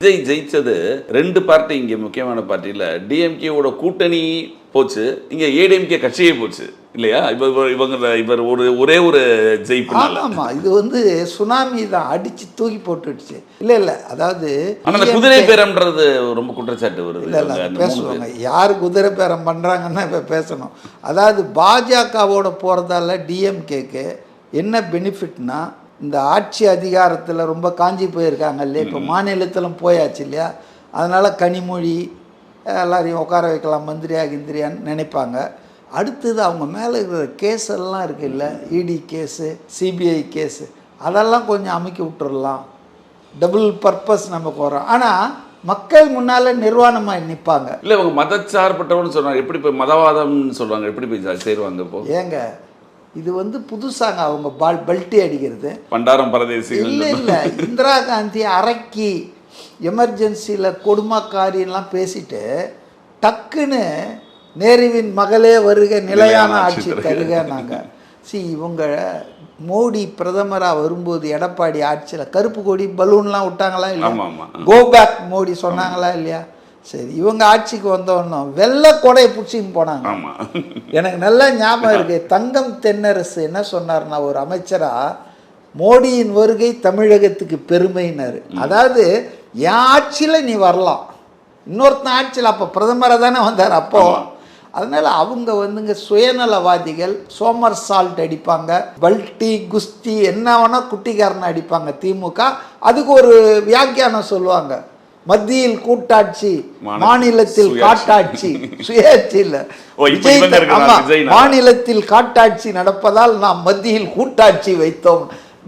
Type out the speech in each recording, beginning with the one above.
விஜய் ஜெயிச்சது ரெண்டு பார்ட்டி, இங்கே முக்கியமான பார்ட்டியில் டிஎம்கேவோட கூட்டணி போச்சு, இங்கே ஏடிஎம்கே கட்சியே போச்சு இல்லையா? இவர் ஒரே ஒரு ஜெயிப்பு. ஆமாம், இது வந்து சுனாமி தான், அடிச்சு தூக்கி போட்டுடுச்சு. இல்லை அதாவது குதிரை பேரம்ன்றது ரொம்ப குற்றச்சாட்டு வருது. இல்லை பேசுவாங்க, யார் குதிரை பேரம் பண்ணுறாங்கன்னா இப்போ பேசணும். அதாவது பாஜகவோட போகிறதால டிஎம்கேக்கு என்ன பெனிஃபிட்னா, இந்த ஆட்சி அதிகாரத்தில் ரொம்ப காஞ்சி போயிருக்காங்க இல்லையா, இப்போ மாநிலத்திலும் போயாச்சு இல்லையா, அதனால் கனிமொழி எல்லாரையும் உட்கார வைக்கலாம் மந்திரியா கிந்திரியான்னு நினைப்பாங்க. அடுத்தது அவங்க மேலே இருக்கிற கேஸ் எல்லாம் இருக்குது இல்லை, இடி கேஸு, சிபிஐ கேஸு, அதெல்லாம் கொஞ்சம் அமுக்கி விட்டுறலாம், டபுள் பர்பஸ் நமக்கு வரோம். ஆனால் மக்கள் முன்னால் நிர்வாணமாக நிற்பாங்க. இல்லை இவங்க மதச்சார்பட்டவன்னு சொல்கிறாங்க, எப்படி போய் மதவாதம்னு சொல்கிறாங்க, எப்படி போய் சேருவாங்க? இப்போ ஏங்க இது வந்து புதுசாங்க, அவங்க பல்ட்டி அடிக்கிறது பண்டாரம் பரதேசி. இல்லை இந்திரா காந்தி அரக்கி எமர்ஜென்சியில் கொடுமைக்காரின்லாம் பேசிட்டு டக்குன்னு நேருவின் மகளே வருக நிலையான ஆட்சி தருக. நாங்கள் இவங்க மோடி பிரதமராக வரும்போது எடப்பாடி ஆட்சியில் கருப்பு கொடி பலூன்லாம் விட்டாங்களா இல்லையா, கோ பேக் மோடி சொன்னாங்களா இல்லையா? சரி, இவங்க ஆட்சிக்கு வந்தோன்னும் வெள்ளை கொடையை பிடிச்சின்னு போனாங்க. எனக்கு நல்லா ஞாபகம் இருக்கு, தங்கம் தென்னரசு என்ன சொன்னார்னா, ஒரு அமைச்சரா மோடியின் வருகை தமிழகத்துக்கு பெருமைனாரு. அதாவது என் ஆட்சியில் நீ வரலாம், இன்னொருத்தன் ஆட்சியில், அப்போ பிரதமராக தானே வந்தார் அப்போ. அதனால் அவங்க வந்துங்க சுயநலவாதிகள், சோமர் சால்ட் அடிப்பாங்க, பல்ட்டி குஸ்தி என்ன வேணால் குட்டிக்காரனை அடிப்பாங்க திமுக. அதுக்கு ஒரு வியாக்கியானம் சொல்லுவாங்க, மத்தியில் கூட்டாட்சி மாநிலத்தில் காட்டாட்சி, சுயாட்சி இல்ல, மாநிலத்தில் காட்டாட்சி நடப்பதால் நாம் மத்தியில் கூட்டாட்சி வைத்தோம்.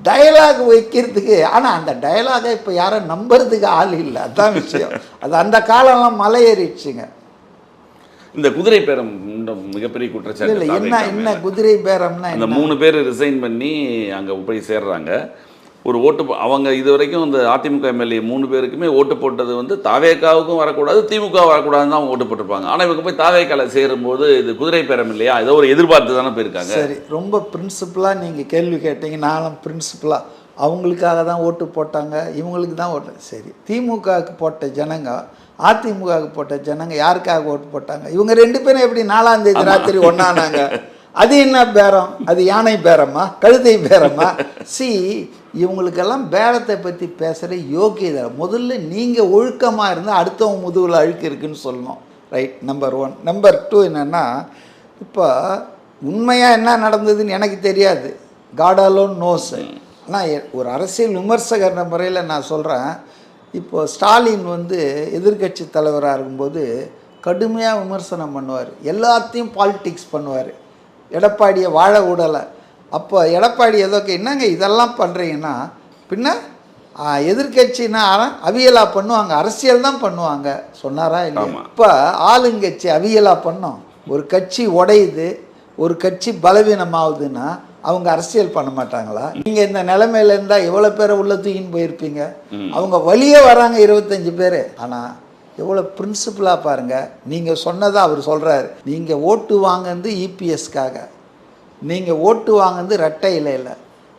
டயலாக் வைக்கிறதுக்கு, ஆனால் அந்த டயலாகை இப்போ யாரும் நம்புறதுக்கு ஆள் இல்லை, அதுதான் விஷயம். அது அந்த காலம்லாம் மலை ஏறிடுச்சுங்க. இந்த குதிரை பேரம் மிகப்பெரிய குற்றச்சாட்டு இல்லை. என்ன குதிரை பேரம்னா, அந்த 3 பேர் ரிசைன் பண்ணி அங்கே போய் சேர்றாங்க. ஒரு ஓட்டு அவங்க இது வரைக்கும் இந்த அதிமுக எம்எல்ஏ 3 பேருக்குமே ஓட்டு போட்டது வந்து தாவேக்காவுக்கும் வரக்கூடாது, திமுக வரக்கூடாதுன்னு தான் ஓட்டு போட்டிருப்பாங்க. ஆனால் இவங்க போய் தாவேக்கால சேரும்போது இது குதிரை பேரம் இல்லையா, ஏதோ ஒரு எதிர்பார்த்து தானே போயிருக்காங்க. சரி, ரொம்ப பிரின்சிபலாக நீங்கள் கேள்வி கேட்டீங்க, நானும் பிரின்சிபலாக அவங்களுக்காக தான் ஓட்டு போட்டாங்க, இவங்களுக்கு தான் ஓட்டு. சரி, திமுகவுக்கு போட்ட ஜனங்க அதிமுகவுக்கு போட்ட ஜனங்க யாருக்காக ஓட்டு போட்டாங்க? இவங்க 2 பேரும் எப்படி 4ஆம் தேதி ராத்திரி ஒன்றானாங்க? அது என்ன பேரம்? அது யானை பேரமா, கழுதை பேரமா? இவங்களுக்கெல்லாம் பேரத்தை பற்றி பேசுகிற யோக்கியதை முதல்ல நீங்கள் ஒழுக்கமாக இருந்தால் அடுத்தவங்க முதுகில் அழுக்கு இருக்குன்னு சொல்லணும். Right, number 1. நம்பர் 2 என்னென்னா, இப்போ உண்மையாக என்ன நடந்ததுன்னு எனக்கு தெரியாது, காட் அலோன் நோஸ். ஆனால் ஒரு அரசியல் விமர்சகர் முறையில் நான் சொல்கிறேன், இப்போது ஸ்டாலின் வந்து எதிர்கட்சி தலைவராக இருக்கும்போது கடுமையாக விமர்சனம் பண்ணுவார், எல்லாத்தையும் பாலிட்டிக்ஸ் பண்ணுவார், எடப்பாடியை வாழ விடலை. அப்போ எடப்பாடி ஏதோக்கு என்னங்க இதெல்லாம் பண்ணுறீங்கன்னா, பின்ன எதிர்கட்சின்னா அவியலாக பண்ணுவாங்க, அரசியல் தான் பண்ணுவாங்க சொன்னாரா இல்லையா? இப்போ ஆளுங்கட்சி அவியலாக பண்ணோம், ஒரு கட்சி உடையுது, ஒரு கட்சி பலவீனமாகுதுன்னா அவங்க அரசியல் பண்ண மாட்டாங்களா? நீங்கள் இந்த நிலைமையில இருந்தால் எவ்வளோ பேரை உள்ள தூக்கின்னு போயிருப்பீங்க. அவங்க வழியே வராங்க 25 பேர். ஆனால் எவ்வளோ பிரின்சிபலாக பாருங்கள், நீங்கள் சொன்னதை அவர் சொல்கிறாரு, நீங்கள் ஓட்டு வாங்குறது இபிஎஸ்க்காக, நீங்கள் ஓட்டு வாங்குறது ரெட்டை இலையில்,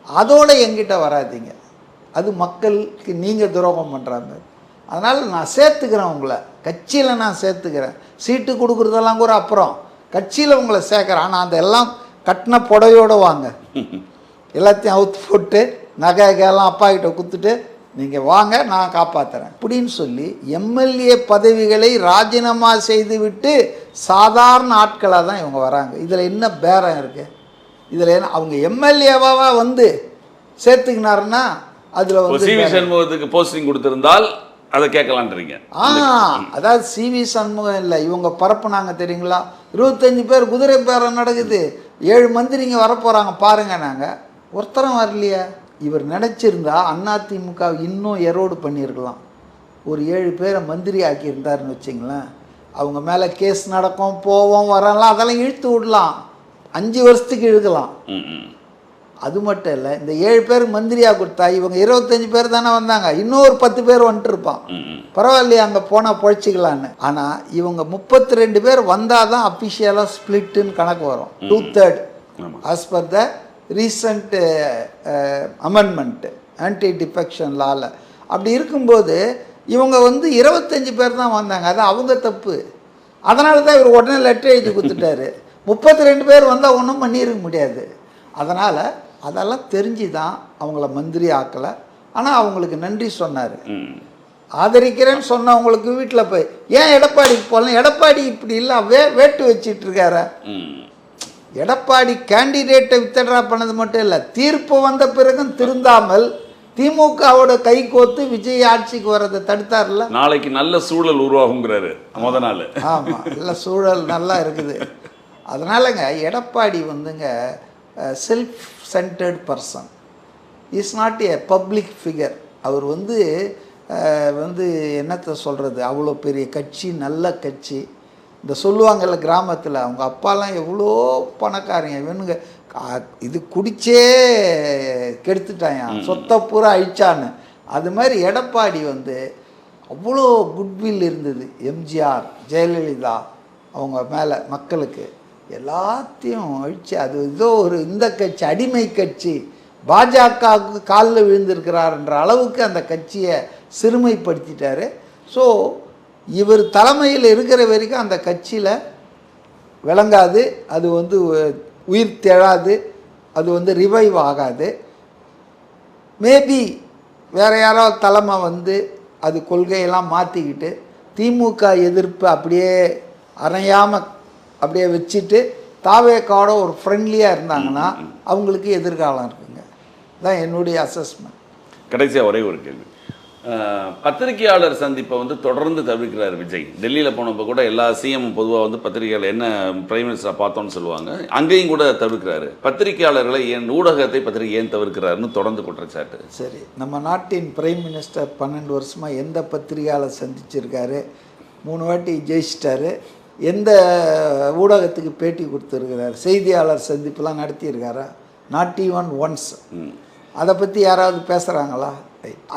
அதோடு எங்கிட்ட வராதிங்க, அது மக்களுக்கு நீங்கள் துரோகம் பண்ணுறாங்க. அதனால் நான் சேர்த்துக்கிறேன், உங்களை கட்சியில் நான் சேர்த்துக்கிறேன், சீட்டு கொடுக்குறதெல்லாம் கூட அப்புறம், கட்சியில் உங்களை சேர்க்குறேன். ஆனால் அந்த எல்லாம் கட்டின புடவையோடு வாங்க, எல்லாத்தையும் அவுத்து போட்டு நகைகெல்லாம் அப்பா கிட்ட கொடுத்துட்டு நீங்கள் வாங்க, நான் காப்பாற்றுறேன் அப்படின்னு சொல்லி எம்எல்ஏ பதவிகளை ராஜினாமா செய்துவிட்டு சாதாரண ஆட்களாக தான் இவங்க வராங்க. இதில் என்ன பேரம் இருக்குது? இதில் என்ன அவங்க எம்எல்ஏவாக வந்து சேர்த்துக்கினாருன்னா அதில் வந்து சிவி சண்முகத்துக்கு போஸ்டிங் கொடுத்துருந்தால் அதை கேட்கலான்றீங்க. அதாவது சிவி சண்முகம் இல்லை, இவங்க பரப்புனாங்க தெரியுங்களா, 25 பேர் குதிரை பேரம் நடக்குது, 7 மந்திரிங்க வரப்போகிறாங்க பாருங்க, நாங்கள் ஒருத்தரம் வரலையே. இவர் நினச்சிருந்தா அதிமுக இன்னும் எரோடு பண்ணியிருக்கலாம், ஒரு 7 பேரை மந்திரி ஆக்கியிருந்தாருன்னு வச்சிங்களேன், அவங்க மேலே கேஸ் நடக்கும், போவோம் வரலாம், அதெல்லாம் இழுத்து விடலாம், 5 வருஷத்துக்கு இழுக்கலாம். அது மட்டும் இல்லை, இந்த 7 பேர் மந்திரியாக கொடுத்தா இவங்க 25 பேர் தானே வந்தாங்க, இன்னும் ஒரு 10 பேர் வந்துட்டு இருப்பான், பரவாயில்லையே அங்கே போனால் பொழைச்சிக்கலான்னு. ஆனால் இவங்க 32 பேர் வந்தால் தான் அஃபிஷியலாக ஸ்பிளிட்டுன்னு கணக்கு வரும், 2/3 as per the recent amendment anti defection லாவில். அப்படி இருக்கும்போது இவங்க வந்து 25 பேர் தான் வந்தாங்க. அது அவங்க தப்பு. அதனால தான் இவர் உடனே லெட்டர் எழுதி கொடுத்துட்டாரு. 32 பேர் வந்தால் ஒன்றும் பண்ணியிருக்க முடியாது. அதனால் அதெல்லாம் தெரிஞ்சு தான் அவங்கள மந்திரி ஆக்கலை. ஆனால் அவங்களுக்கு நன்றி சொன்னார். ஆதரிக்கிறேன்னு சொன்னவங்களுக்கு வீட்டில் போய் ஏன் எடப்பாடிக்கு போகலாம், எடப்பாடி இப்படி இல்லை வேட்டு வச்சிட்டு இருக்கார. எடப்பாடி கேண்டிடேட்டை வித்ட்ரா பண்ணது மட்டும் இல்லை, தீர்ப்பு வந்த பிறகும் திருந்தாமல் திமுகவோட கை கோத்து விஜய் ஆட்சிக்கு வர்றதை தடுத்தார்ல. நாளைக்கு நல்ல சூழல் உருவாகுங்கிறாரு முத நாள். ஆமாம், நல்ல சூழல் நல்லா இருக்குது. அதனாலங்க எடப்பாடி வந்துங்க self centred person, is not a public figure. அவர் வந்து என்னத்தை சொல்கிறது, அவ்வளோ பெரிய கட்சி, நல்ல கட்சி. இந்த சொல்லுவாங்கள்ல கிராமத்தில், அவங்க அப்பாலாம் எவ்வளோ பணக்காரங்க, இவனுங்க இது குடிச்சே கெடுத்துட்டாயா, சொத்தை பூரா அழிச்சான்னு. அது மாதிரி எடப்பாடி வந்து அவ்வளோ குட்வில் இருந்தது. எம்ஜிஆர், ஜெயலலிதா அவங்க மேலே மக்களுக்கு எல்லாத்தையும் அழிச்சு, அது ஏதோ ஒரு இந்த கட்சி அடிமை கட்சி, பாஜகவுக்கு காலில் விழுந்திருக்கிறார்ன்ற அளவுக்கு அந்த கட்சியை சிறுமைப்படுத்திட்டார். ஸோ இவர் தலைமையில் இருக்கிற வரைக்கும் அந்த கட்சியில் விளங்காது, அது வந்து உயிர் தெழாது, அது வந்து ரிவைவ் ஆகாது. மேபி வேறு யாராவது தலைமை வந்து அது கொள்கையெல்லாம் மாற்றிக்கிட்டு திமுக எதிர்ப்பு அப்படியே அணையாமல் அப்படியே வச்சுட்டு தாவேக்காவோட ஒரு ஃப்ரெண்ட்லியாக இருந்தாங்கன்னா அவங்களுக்கு எதிர்காலம் இருக்குங்க. தான் என்னுடைய அசஸ்மெண்ட். கடைசியாக ஒரே ஒரு கேள்வி, பத்திரிகையாளர் சந்திப்பை வந்து தொடர்ந்து தவிர்க்கிறார் விஜய். டெல்லியில் போனப்போ கூட எல்லா சிஎம் பொதுவாக வந்து பத்திரிகையாளர் என்ன பிரைம் மினிஸ்டரை பார்த்தோன்னு சொல்லுவாங்க, அங்கேயும் கூட தவிர்க்கிறாரு. பத்திரிகையாளர்களை ஊடகத்தை பத்திரிகை ஏன் தவிர்க்கிறாருன்னு தொடர்ந்து குற்றச்சாட்டு. சரி, நம்ம நாட்டின் பிரைம் மினிஸ்டர் 12 வருஷமாக எந்த பத்திரிகையாளர் சந்திச்சிருக்காரு, 3 வாட்டி ஜெயிச்சிட்டாரு, எந்த ஊடகத்துக்கு பேட்டி கொடுத்துருக்கிறார், செய்தியாளர் சந்திப்புலாம் நடத்தியிருக்காரா? Not even once. அதை பற்றி யாராவது பேசுகிறாங்களா?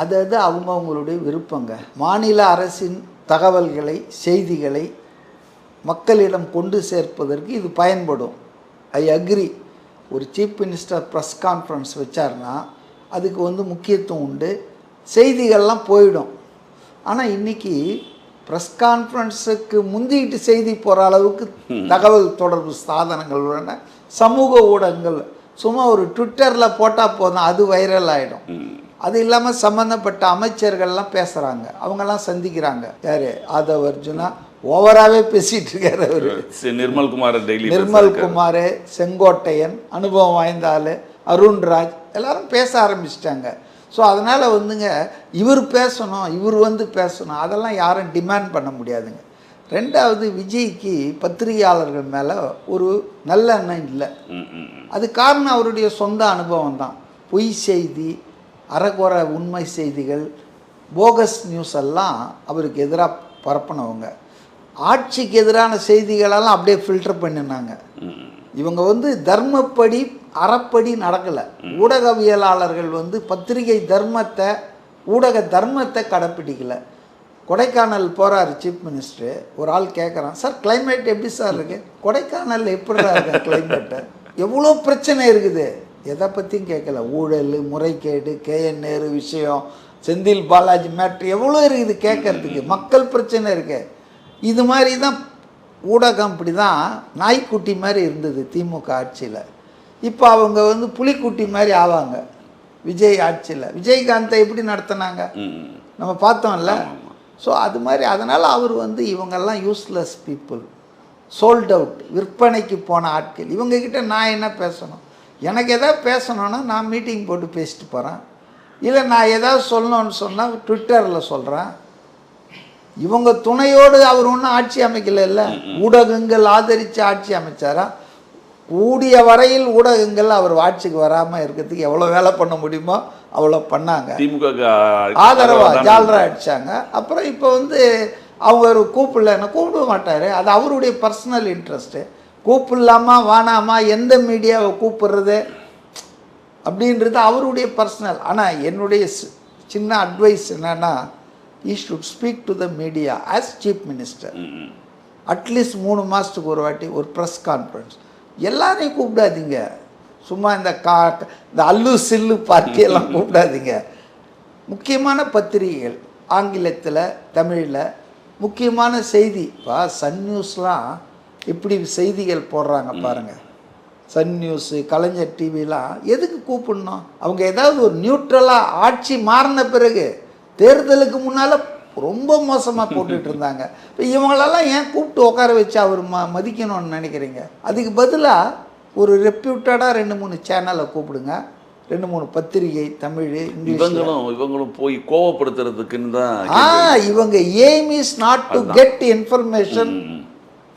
அது அவங்கவுங்களுடைய விருப்பங்க. மாநில அரசின் தகவல்களை, செய்திகளை மக்களிடம் கொண்டு சேர்ப்பதற்கு இது பயன்படும். I agree. ஒரு சீஃப் மினிஸ்டர் ப்ரெஸ் கான்ஃபரன்ஸ் வச்சார்னா அதுக்கு வந்து முக்கியத்துவம் உண்டு, செய்திகள்லாம் போயிடும். ஆனால் இன்றைக்கி ப்ரெஸ் கான்ஃபரன்ஸுக்கு முந்திக்கிட்டு செய்தி போகிற அளவுக்கு தகவல் தொடர்பு சாதனங்கள் உள்ளன. சமூக ஊடகங்கள் சும்மா ஒரு ட்விட்டரில் போட்டால் போதும், அது வைரல் ஆகிடும். அது இல்லாமல் சம்மந்தப்பட்ட அமைச்சர்கள்லாம் பேசுகிறாங்க, அவங்கெல்லாம் சந்திக்கிறாங்க. யார்? ஆதவ் அர்ஜுனா ஓவராகவே பேசிகிட்டு இருக்காரு அவர். நிர்மல்குமார், செங்கோட்டையன், அனுபவம் வாய்ந்த ஆள், அருண்ராஜ் எல்லாரும் பேச ஆரம்பிச்சிட்டாங்க. ஸோ அதனால் வந்துங்க இவர் பேசணும், இவர் வந்து பேசணும், அதெல்லாம் யாரும் டிமாண்ட் பண்ண முடியாதுங்க. ரெண்டாவது, விஜய்க்கு பத்திரிகையாளர்கள் மேலே ஒரு நல்ல எண்ணம் இல்லை. அது காரணம் அவருடைய சொந்த அனுபவம் தான். பொய் செய்தி, அறகுறை உண்மை செய்திகள், போகஸ் நியூஸ் எல்லாம் அவருக்கு எதிராக பரப்பினவங்க. ஆட்சிக்கு எதிரான செய்திகளெல்லாம் அப்படியே ஃபில்டர் பண்ணினாங்க. இவங்க வந்து தர்மப்படி அறப்படி நடக்கலை. ஊடகவியலாளர்கள் வந்து பத்திரிகை தர்மத்தை, ஊடக தர்மத்தை கடைப்பிடிக்கலை. கொடைக்கானல் போகிறாரு சீஃப் மினிஸ்டரு, ஒரு ஆள் கேட்குறான், சார் கிளைமேட் எப்படி சார் இருக்குது? கொடைக்கானல் எப்படிடா இருக்கு கிளைமேட்டை? எவ்வளோ பிரச்சனை இருக்குது, எதை பற்றியும் கேட்கல. ஊழல், முறைகேடு, கேஎன் நேரு விஷயம், செந்தில் பாலாஜி மேட்ரு எவ்வளோ இருக்குது கேட்கறதுக்கு. மக்கள் பிரச்சனை இருக்கு. இது மாதிரி தான் ஊடகம், இப்படி தான் நாய்க்குட்டி மாதிரி இருந்தது திமுக ஆட்சியில். இப்போ அவங்க வந்து புலிக்குட்டி மாதிரி ஆவாங்க விஜய் ஆட்சியில். விஜயகாந்தை எப்படி நடத்தினாங்க நம்ம பார்த்தோம்ல. ஸோ அது மாதிரி, அதனால் அவர் வந்து இவங்கெல்லாம் யூஸ்லெஸ் பீப்புள், சோல்ட் அவுட், விற்பனைக்கு போன ஆட்கள். இவங்கக்கிட்ட நான் என்ன பேசணும்? எனக்கு எதாவது பேசணுன்னா நான் மீட்டிங் போட்டு பேசிட்டு போகிறேன், இல்லை நான் ஏதாவது சொல்லணும்னு சொன்னால் ட்விட்டரில் சொல்கிறேன். இவங்க துணையோடு அவர் ஒன்றும் ஆட்சி அமைக்கல. ஊடகங்கள் ஆதரித்து ஆட்சி அமைச்சாரா? கூடிய வரையில் ஊடகங்கள் அவர் ஆட்சிக்கு வராமல் இருக்கிறதுக்கு எவ்வளோ வேலை பண்ண முடியுமோ அவ்வளோ பண்ணாங்க. திமுக ஆதரவாக ஜால்ரா அடித்தாங்க. அப்புறம் இப்போ வந்து அவங்க ஒரு கூப்பிடலன்னா கூப்பிட மாட்டார். அது அவருடைய பர்சனல் இன்ட்ரெஸ்ட்டு. கூப்பிடலாமா வேணாமா, எந்த மீடியாவை கூப்பிடுறது அப்படின்றது அவருடைய பர்சனல். ஆனால் என்னுடைய சின்ன அட்வைஸ் என்னென்னா, he should speak to the media as chief minister. At least 3 மாதத்துக்கு ஒரு வாட்டி ஒரு ப்ரெஸ் கான்ஃபரன்ஸ். எல்லாரையும் கூப்பிடாதீங்க, சும்மா இந்த அல்லு சில்லு பார்ட்டியெல்லாம் கூப்பிடாதீங்க. முக்கியமான பத்திரிகைகள், ஆங்கிலத்தில் தமிழில் முக்கியமான செய்தி இப்போ சன் நியூஸ்லாம் இப்படி செய்திகள் போடுறாங்க பாருங்கள். சன் நியூஸு, கலைஞர் டிவிலாம் எதுக்கு கூப்பிடணும்? அவங்க ஏதாவது ஒரு நியூட்ரலாக ஆட்சி மாறின பிறகு தேர்தலுக்கு முன்னால் ரொம்ப மோசமாக போட்டுட்டு இருந்தாங்க. இப்போ இவங்களெல்லாம் ஏன் கூப்பிட்டு உட்கார வச்சு அவர் மதிக்கணும்னு நினைக்கிறீங்க? அதுக்கு பதிலாக ஒரு ரெப்யூட்டடாக 2-3 சேனலை கூப்பிடுங்க, 2-3 பத்திரிகை தமிழ் இங்கிலீஷ். இவங்களும் போய் கோவப்படுத்துறதுக்குன்னு தான். இவங்க aim is not to get information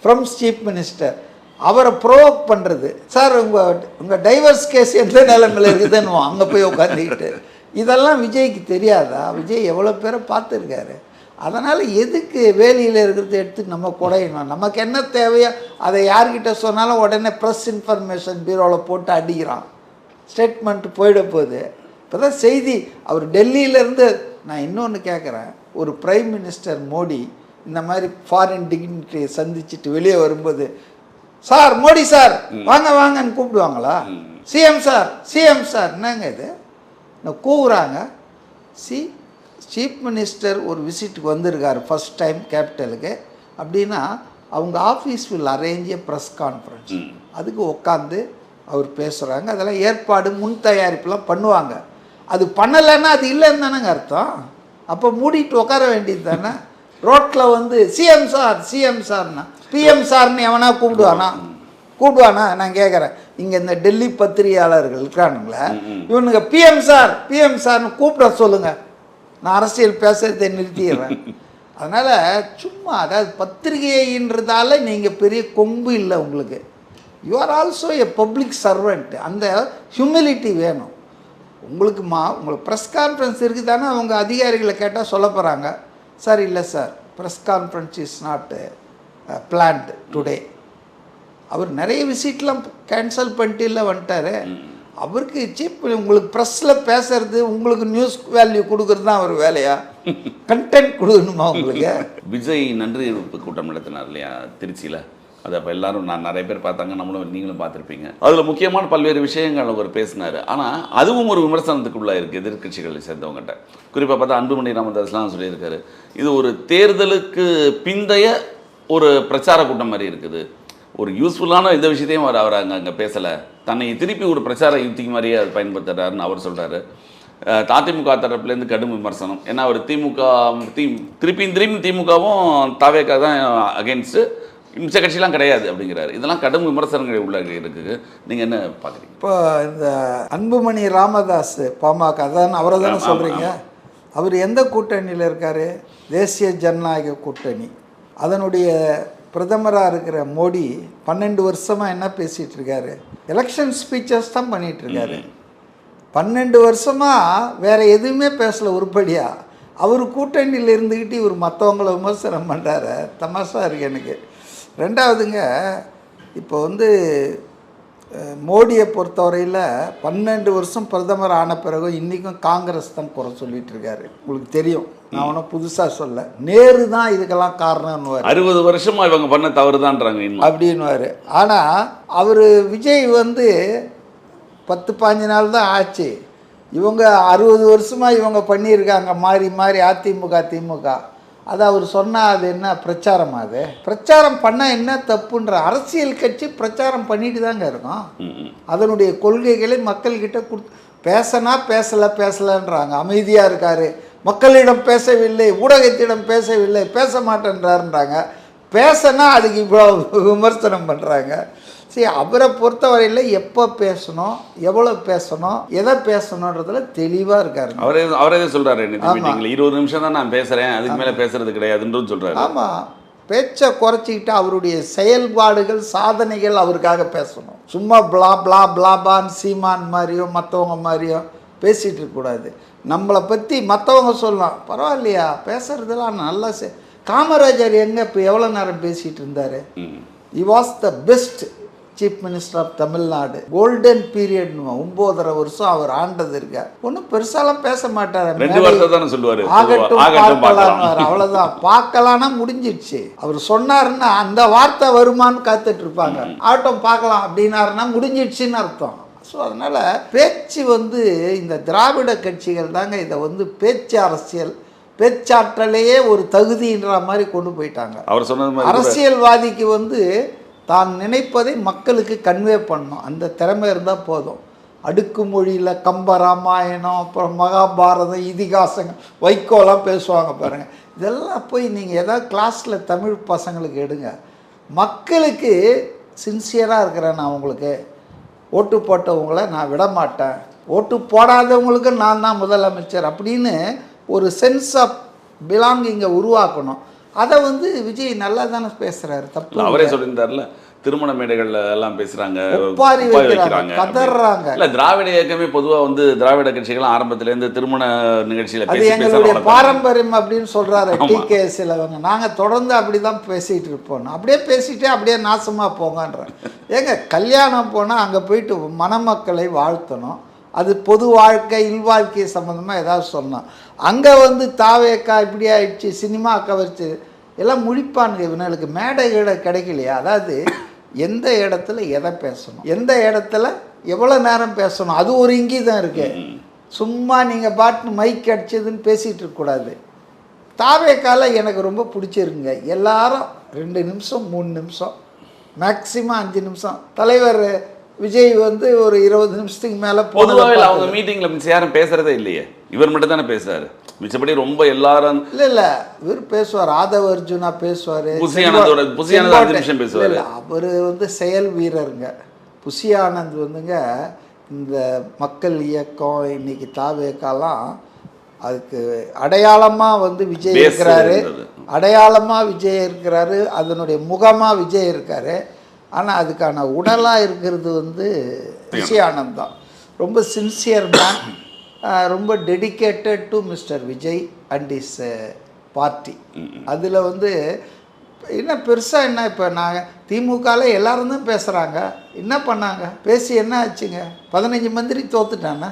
from chief minister. அவரை ப்ரோவோக் பண்ணுறது. சார் உங்கள் டைவர்ஸ் கேஸ் எந்த நிலைமையில் இருக்குதுன்னு அங்கே போய் உட்காந்துக்கிட்டு இதெல்லாம் விஜய்க்கு தெரியாதா? விஜய் எவ்வளோ பேரை பார்த்துருக்காரு. அதனால் எதுக்கு வேலியில் இருக்கிறத எடுத்து நம்ம குறையணும்? நமக்கு என்ன தேவையோ அதை யார்கிட்ட சொன்னாலும் உடனே ப்ரெஸ் இன்ஃபர்மேஷன் பியூரோவில் போட்டு அடிக்கிறான். ஸ்டேட்மெண்ட்டு போயிட போகுது. இப்போ தான் செய்தி அவர் டெல்லியிலேருந்து. நான் இன்னொன்று கேட்குறேன், ஒரு பிரைம் மினிஸ்டர் மோடி இந்த மாதிரி ஃபாரின் டிக்னிட்டியை சந்திச்சுட்டு வெளியே வரும்போது, சார் மோடி சார் வாங்க வாங்கன்னு கூப்பிடுவாங்களா? சிஎம் சார் சிஎம் சார் என்னங்க இது கூவுறாங்க? சீஃப் மினிஸ்டர் ஒரு விசிட்டுக்கு வந்திருக்காரு ஃபஸ்ட் டைம் கேபிட்டலுக்கு அப்படின்னா அவங்க office will arrange A press conference. அதுக்கு உட்காந்து அவர் பேசுகிறாங்க. அதெல்லாம் ஏற்பாடு முன் தயாரிப்புலாம் பண்ணுவாங்க. அது பண்ணலைன்னா அது இல்லைன்னு தானேங்க அர்த்தம். அப்போ மூடிட்டு உட்கார வேண்டியது தானே. ரோட்டில் வந்து சிஎம் சார் சிஎம் சார்னா பிஎம் சார்னு எவனா கூப்பிடுவானா? நான் கேட்குறேன், இங்கே இந்த டெல்லி பத்திரிகையாளர்கள் இருக்கானுங்களே இவனுங்க பிஎம் சார்னு கூப்பிட சொல்லுங்கள், நான் அரசியல் பேசுறதை நிறுத்திடுறேன். அதனால் சும்மா அதாவது பத்திரிகைன்றதால நீங்கள் பெரிய கொம்பு இல்லை உங்களுக்கு. You are also a public servant. அந்த ஹியூமிலிட்டி வேணும் உங்களுக்கு. உங்களுக்கு ப்ரெஸ் கான்ஃபரன்ஸ் இருக்குது தானே, அவங்க அதிகாரிகளை கேட்டால் சொல்ல போகிறாங்க, சார் இல்லை sir press conference is not planned today. அவர் நிறைய விசிட்லாம் கேன்சல் பண்ணிட்டு இல்லை வந்துட்டார். அவருக்கு சீப் உங்களுக்கு ப்ரெஸ்ஸில் பேசுறது, உங்களுக்கு நியூஸ் வேல்யூ கொடுக்குறது தான் அவர் வேலையா? கண்டென்ட் கொடுக்கணுமா உங்களுக்கு? விஜய் நன்றி கூட்டம் நடத்தினார் இல்லையா திருச்சியில்? அது அப்போ எல்லாரும் நிறைய பேர் பார்த்தாங்க, நம்மளும் நீங்களும் பார்த்துருப்பீங்க. அதில் முக்கியமான பல்வேறு விஷயங்கள் அவர் பேசினார். ஆனால் அதுவும் ஒரு விமர்சனத்துக்குள்ளே இருக்குது எதிர்கட்சிகளை சேர்ந்தவங்ககிட்ட. குறிப்பாக பார்த்தா அன்புமணி ராமதாஸ்லாம் சொல்லியிருக்காரு, இது ஒரு தேர்தலுக்கு பிந்தைய ஒரு பிரச்சார கூட்டம் மாதிரி இருக்குது. ஒரு யூஸ்ஃபுல்லான இந்த விஷயத்தையும் அவர் அங்கே பேசலை, தன்னை திருப்பி ஒரு பிரச்சார யுக்திக்கு மாதிரியே அதை பயன்படுத்துகிறாருன்னு அவர் சொல்கிறாரு. அதிமுக தரப்புலேருந்து கடும் விமர்சனம். ஏன்னா அவர் திருப்பியும் திமுகவும் தாவேக்கா தான் அகென்ஸ்ட்டு, மிச்ச கட்சியெலாம் கிடையாது அப்படிங்கிறாரு. இதெல்லாம் கடும் விமர்சனங்கள் உள்ள இருக்குது. நீங்கள் என்ன பார்க்குறீங்க? இப்போ இந்த அன்புமணி ராமதாஸ் பாமக தான் அவரை தானே சொல்கிறீங்க. அவர் எந்த கூட்டணியில் இருக்கார்? தேசிய ஜனநாயக கூட்டணி. அதனுடைய பிரதமராக இருக்கிற மோடி 12 வருஷமாக என்ன பேசிகிட்டு இருக்காரு? எலெக்ஷன் ஸ்பீச்சஸ் தான் பண்ணிகிட்ருக்காரு. 12 வருஷமாக வேறு எதுவுமே பேசலை உருப்படியாக. அவர் கூட்டணியில் இருந்துக்கிட்டு இவர் மற்றவங்கள விமர்சனம் பண்ணுறாரு. தமாஷா இருக்குது எனக்கு. ரெண்டாவதுங்க, இப்போ வந்து மோடியை பொறுத்தவரையில் 12 வருஷம் பிரதமர் ஆன பிறகு இன்றைக்கும் காங்கிரஸ் தான் குறை சொல்லிகிட்டு இருக்காரு. உங்களுக்கு தெரியும், நான் ஒன்றும் புதுசாக சொல்ல. நேரு தான் இதுக்கெல்லாம் காரணம்னுவார். 60 வருஷமாக இவங்க பண்ண தவறு தான்றாங்க அப்படின்வார். ஆனால் அவர் விஜய் வந்து 10-15 நாள் தான் ஆச்சு. இவங்க 60 வருஷமாக இவங்க பண்ணியிருக்காங்க மாறி மாறி அதிமுக திமுக. அது அவர் சொன்னால் அது என்ன பிரச்சாரம்? அது பிரச்சாரம் பண்ணால் என்ன தப்புன்ற? அரசியல் கட்சி பிரச்சாரம் பண்ணிட்டு தாங்க இருக்கும். அதனுடைய கொள்கைகளை மக்கள்கிட்ட பேசினா பேசலைன்றாங்க. அமைதியாக இருக்கார், மக்களிடம் பேசவில்லை, ஊடகத்திடம் பேசவில்லை, பேச மாட்டேன்றாருன்றாங்க. பேசினா அதுக்கு இவ்வளோ விமர்சனம் பண்ணுறாங்க. சரி, அவரை பொறுத்தவரையில் எப்போ பேசணும், எவ்வளோ பேசணும், எதை பேசணுன்றதுல தெளிவாக இருக்காரு. அவரே சொல்கிறாரு, 20 நிமிஷம் தான் நான் பேசுகிறேன், அதுக்கு மேலே பேசுறது கிடையாதுன்னு சொல்கிறாரு. ஆமாம், பேச்சை குறைச்சிக்கிட்டு அவருடைய செயல்பாடுகள் சாதனைகள் அவருக்காக பேசணும். சும்மா பிளா பிளா பிளாபான் சீமான் மாதிரியோ மற்றவங்க மாதிரியோ பேசிகிட்டு இருக்கக்கூடாது. நம்மளை பற்றி மற்றவங்க சொல்லலாம், பரவாயில்லையா பேசுகிறதுலாம் நல்லா. காமராஜர் எங்கே இப்போ எவ்வளோ நேரம் பேசிகிட்டு இருந்தார்? he was the best chief minister of Tamil Nadu. Golden period 9.5 வருஷம் அவர் ஆண்டது இருக்க. ஒன்றும் பெருசாலாம் பேச மாட்டார். ஆகட்டும் பார்க்கலாம், அவ்வளோதான். பார்க்கலான்னா முடிஞ்சிடுச்சு. அவர் சொன்னாருன்னா அந்த வார்த்தை வருமானு காத்துட்டு இருப்பாங்க. ஆகட்டும் பார்க்கலாம் அப்படின்னாருன்னா முடிஞ்சிடுச்சுன்னு அர்த்தம். ஸோ அதனால் பேச்சு வந்து இந்த திராவிட கட்சிகள் தாங்க இதை வந்து பேச்சு அரசியல், பேச்சாற்றலையே ஒரு தகுதின்ற மாதிரி கொண்டு போயிட்டாங்க. அவர் சொன்னது மாதிரி அரசியல்வாதிக்கு வந்து தான் நினைப்பதை மக்களுக்கு கன்வே பண்ணணும், அந்த திறமை இருந்தால் போதும். அடுக்கு மொழியில் கம்ப ராமாயணம், அப்புறம் மகாபாரதம், இதிகாசங்கள், வைக்கோலாம் பேசுவாங்க பாருங்கள். இதெல்லாம் போய் நீங்கள் ஏதாவது கிளாஸில் தமிழ் பசங்களுக்கு எடுங்க. மக்களுக்கு சின்சியராக இருக்கிறேன், நான் உங்களுக்கு ஓட்டு போட்டவங்களை நான் விட மாட்டேன், ஓட்டு போடாதவங்களுக்கு நான் தான் முதலமைச்சர் அப்படின்னு ஒரு சென்ஸ் ஆஃப் பிலாங்கிங்கை உருவாக்கணும். அதை வந்து விஜய் நல்லா தானே பேசுகிறாரு, தப்பு. அவரே சொல்லியிருந்தார்ல, திருமண மேடைகள்ல எல்லாம் பேசுறாங்க, ஒப்பாரி வைக்கிறாங்க, கதறாங்க. இல்ல திராவிட இயக்கமே பொதுவா வந்து திராவிட கட்சிகள் ஆரம்பத்துல இருந்து திருமண நிகழ்ச்சியில அது எங்களுடைய பாரம்பரியம் அப்படின்னு சொல்றாரு டிகே சிலவங்க. நாங்க தொடர்ந்து அப்படிதான் பேசிட்டு இருப்போம், அப்படியே பேசிட்டே அப்படியே நாசமா போங்கன்ற. ஏங்க கல்யாணம் போனா அங்க போயிட்டு மணமக்களை வாழ்த்தணும், அது பொது வாழ்க்கை இல்வாழ்க்கை சம்மந்தமாக ஏதாவது சொன்னோம். அங்கே வந்து தாவேக்கா இப்படி ஆயிடுச்சு, சினிமா கவர்ச்சி எல்லாம் முழிப்பானுங்க. இவனுக்கு மேடை கிடைக்கலையா? அதாவது எந்த இடத்துல எதை பேசணும், எந்த இடத்துல எவ்வளோ நேரம் பேசணும், அது ஒரு இங்கீதம் இருக்குது. சும்மா நீங்கள் பாட்டு மைக் அடிச்சதுன்னு பேசிகிட்டு இருக்கக்கூடாது. தாவேக்கால எனக்கு ரொம்ப பிடிச்சிருக்குங்க, எல்லாரும் 2 நிமிஷம் 3 நிமிஷம் மேக்சிமம் 5 நிமிஷம். தலைவர் விஜய் வந்து ஒரு 20 நிமிஷத்துக்கு மேலே பொதுவாக அவங்க மீட்டிங்கில் மிச்சம் யாரும் பேசுகிறதே இல்லையே, இவர் மட்டும் தானே பேசுறாரு. மிச்சப்படி ரொம்ப எல்லாரும் இல்லை இவர் பேசுவார், ஆதவ அர்ஜுனா பேசுவார், புசி ஆனந்த் 5 நிமிஷம் பேசுவார். அவர் வந்து செயல் வீரருங்க. புசி ஆனந்த் வந்துங்க இந்த மக்கள் இயக்கம் இன்னைக்கு தாவேக்காலாம் அதுக்கு அடையாளமாக வந்து விஜய் இருக்கிறாரு, அடையாளமாக விஜய் இருக்கிறாரு, அதனுடைய முகமாக விஜய் இருக்காரு. ஆனால் அதுக்கான உடலாக இருக்கிறது வந்து புசி ஆனந்த் தான். ரொம்ப சின்சியர் மேன், ரொம்ப dedicated to mister Vijay and is party. அதில் வந்து என்ன பெருசாக என்ன, இப்போ நாங்கள் திமுகவில் எல்லாரும் தான் பேசுகிறாங்க, என்ன பண்ணாங்க, பேசி என்ன ஆச்சுங்க? 15 மந்திரி தோத்துட்டானே,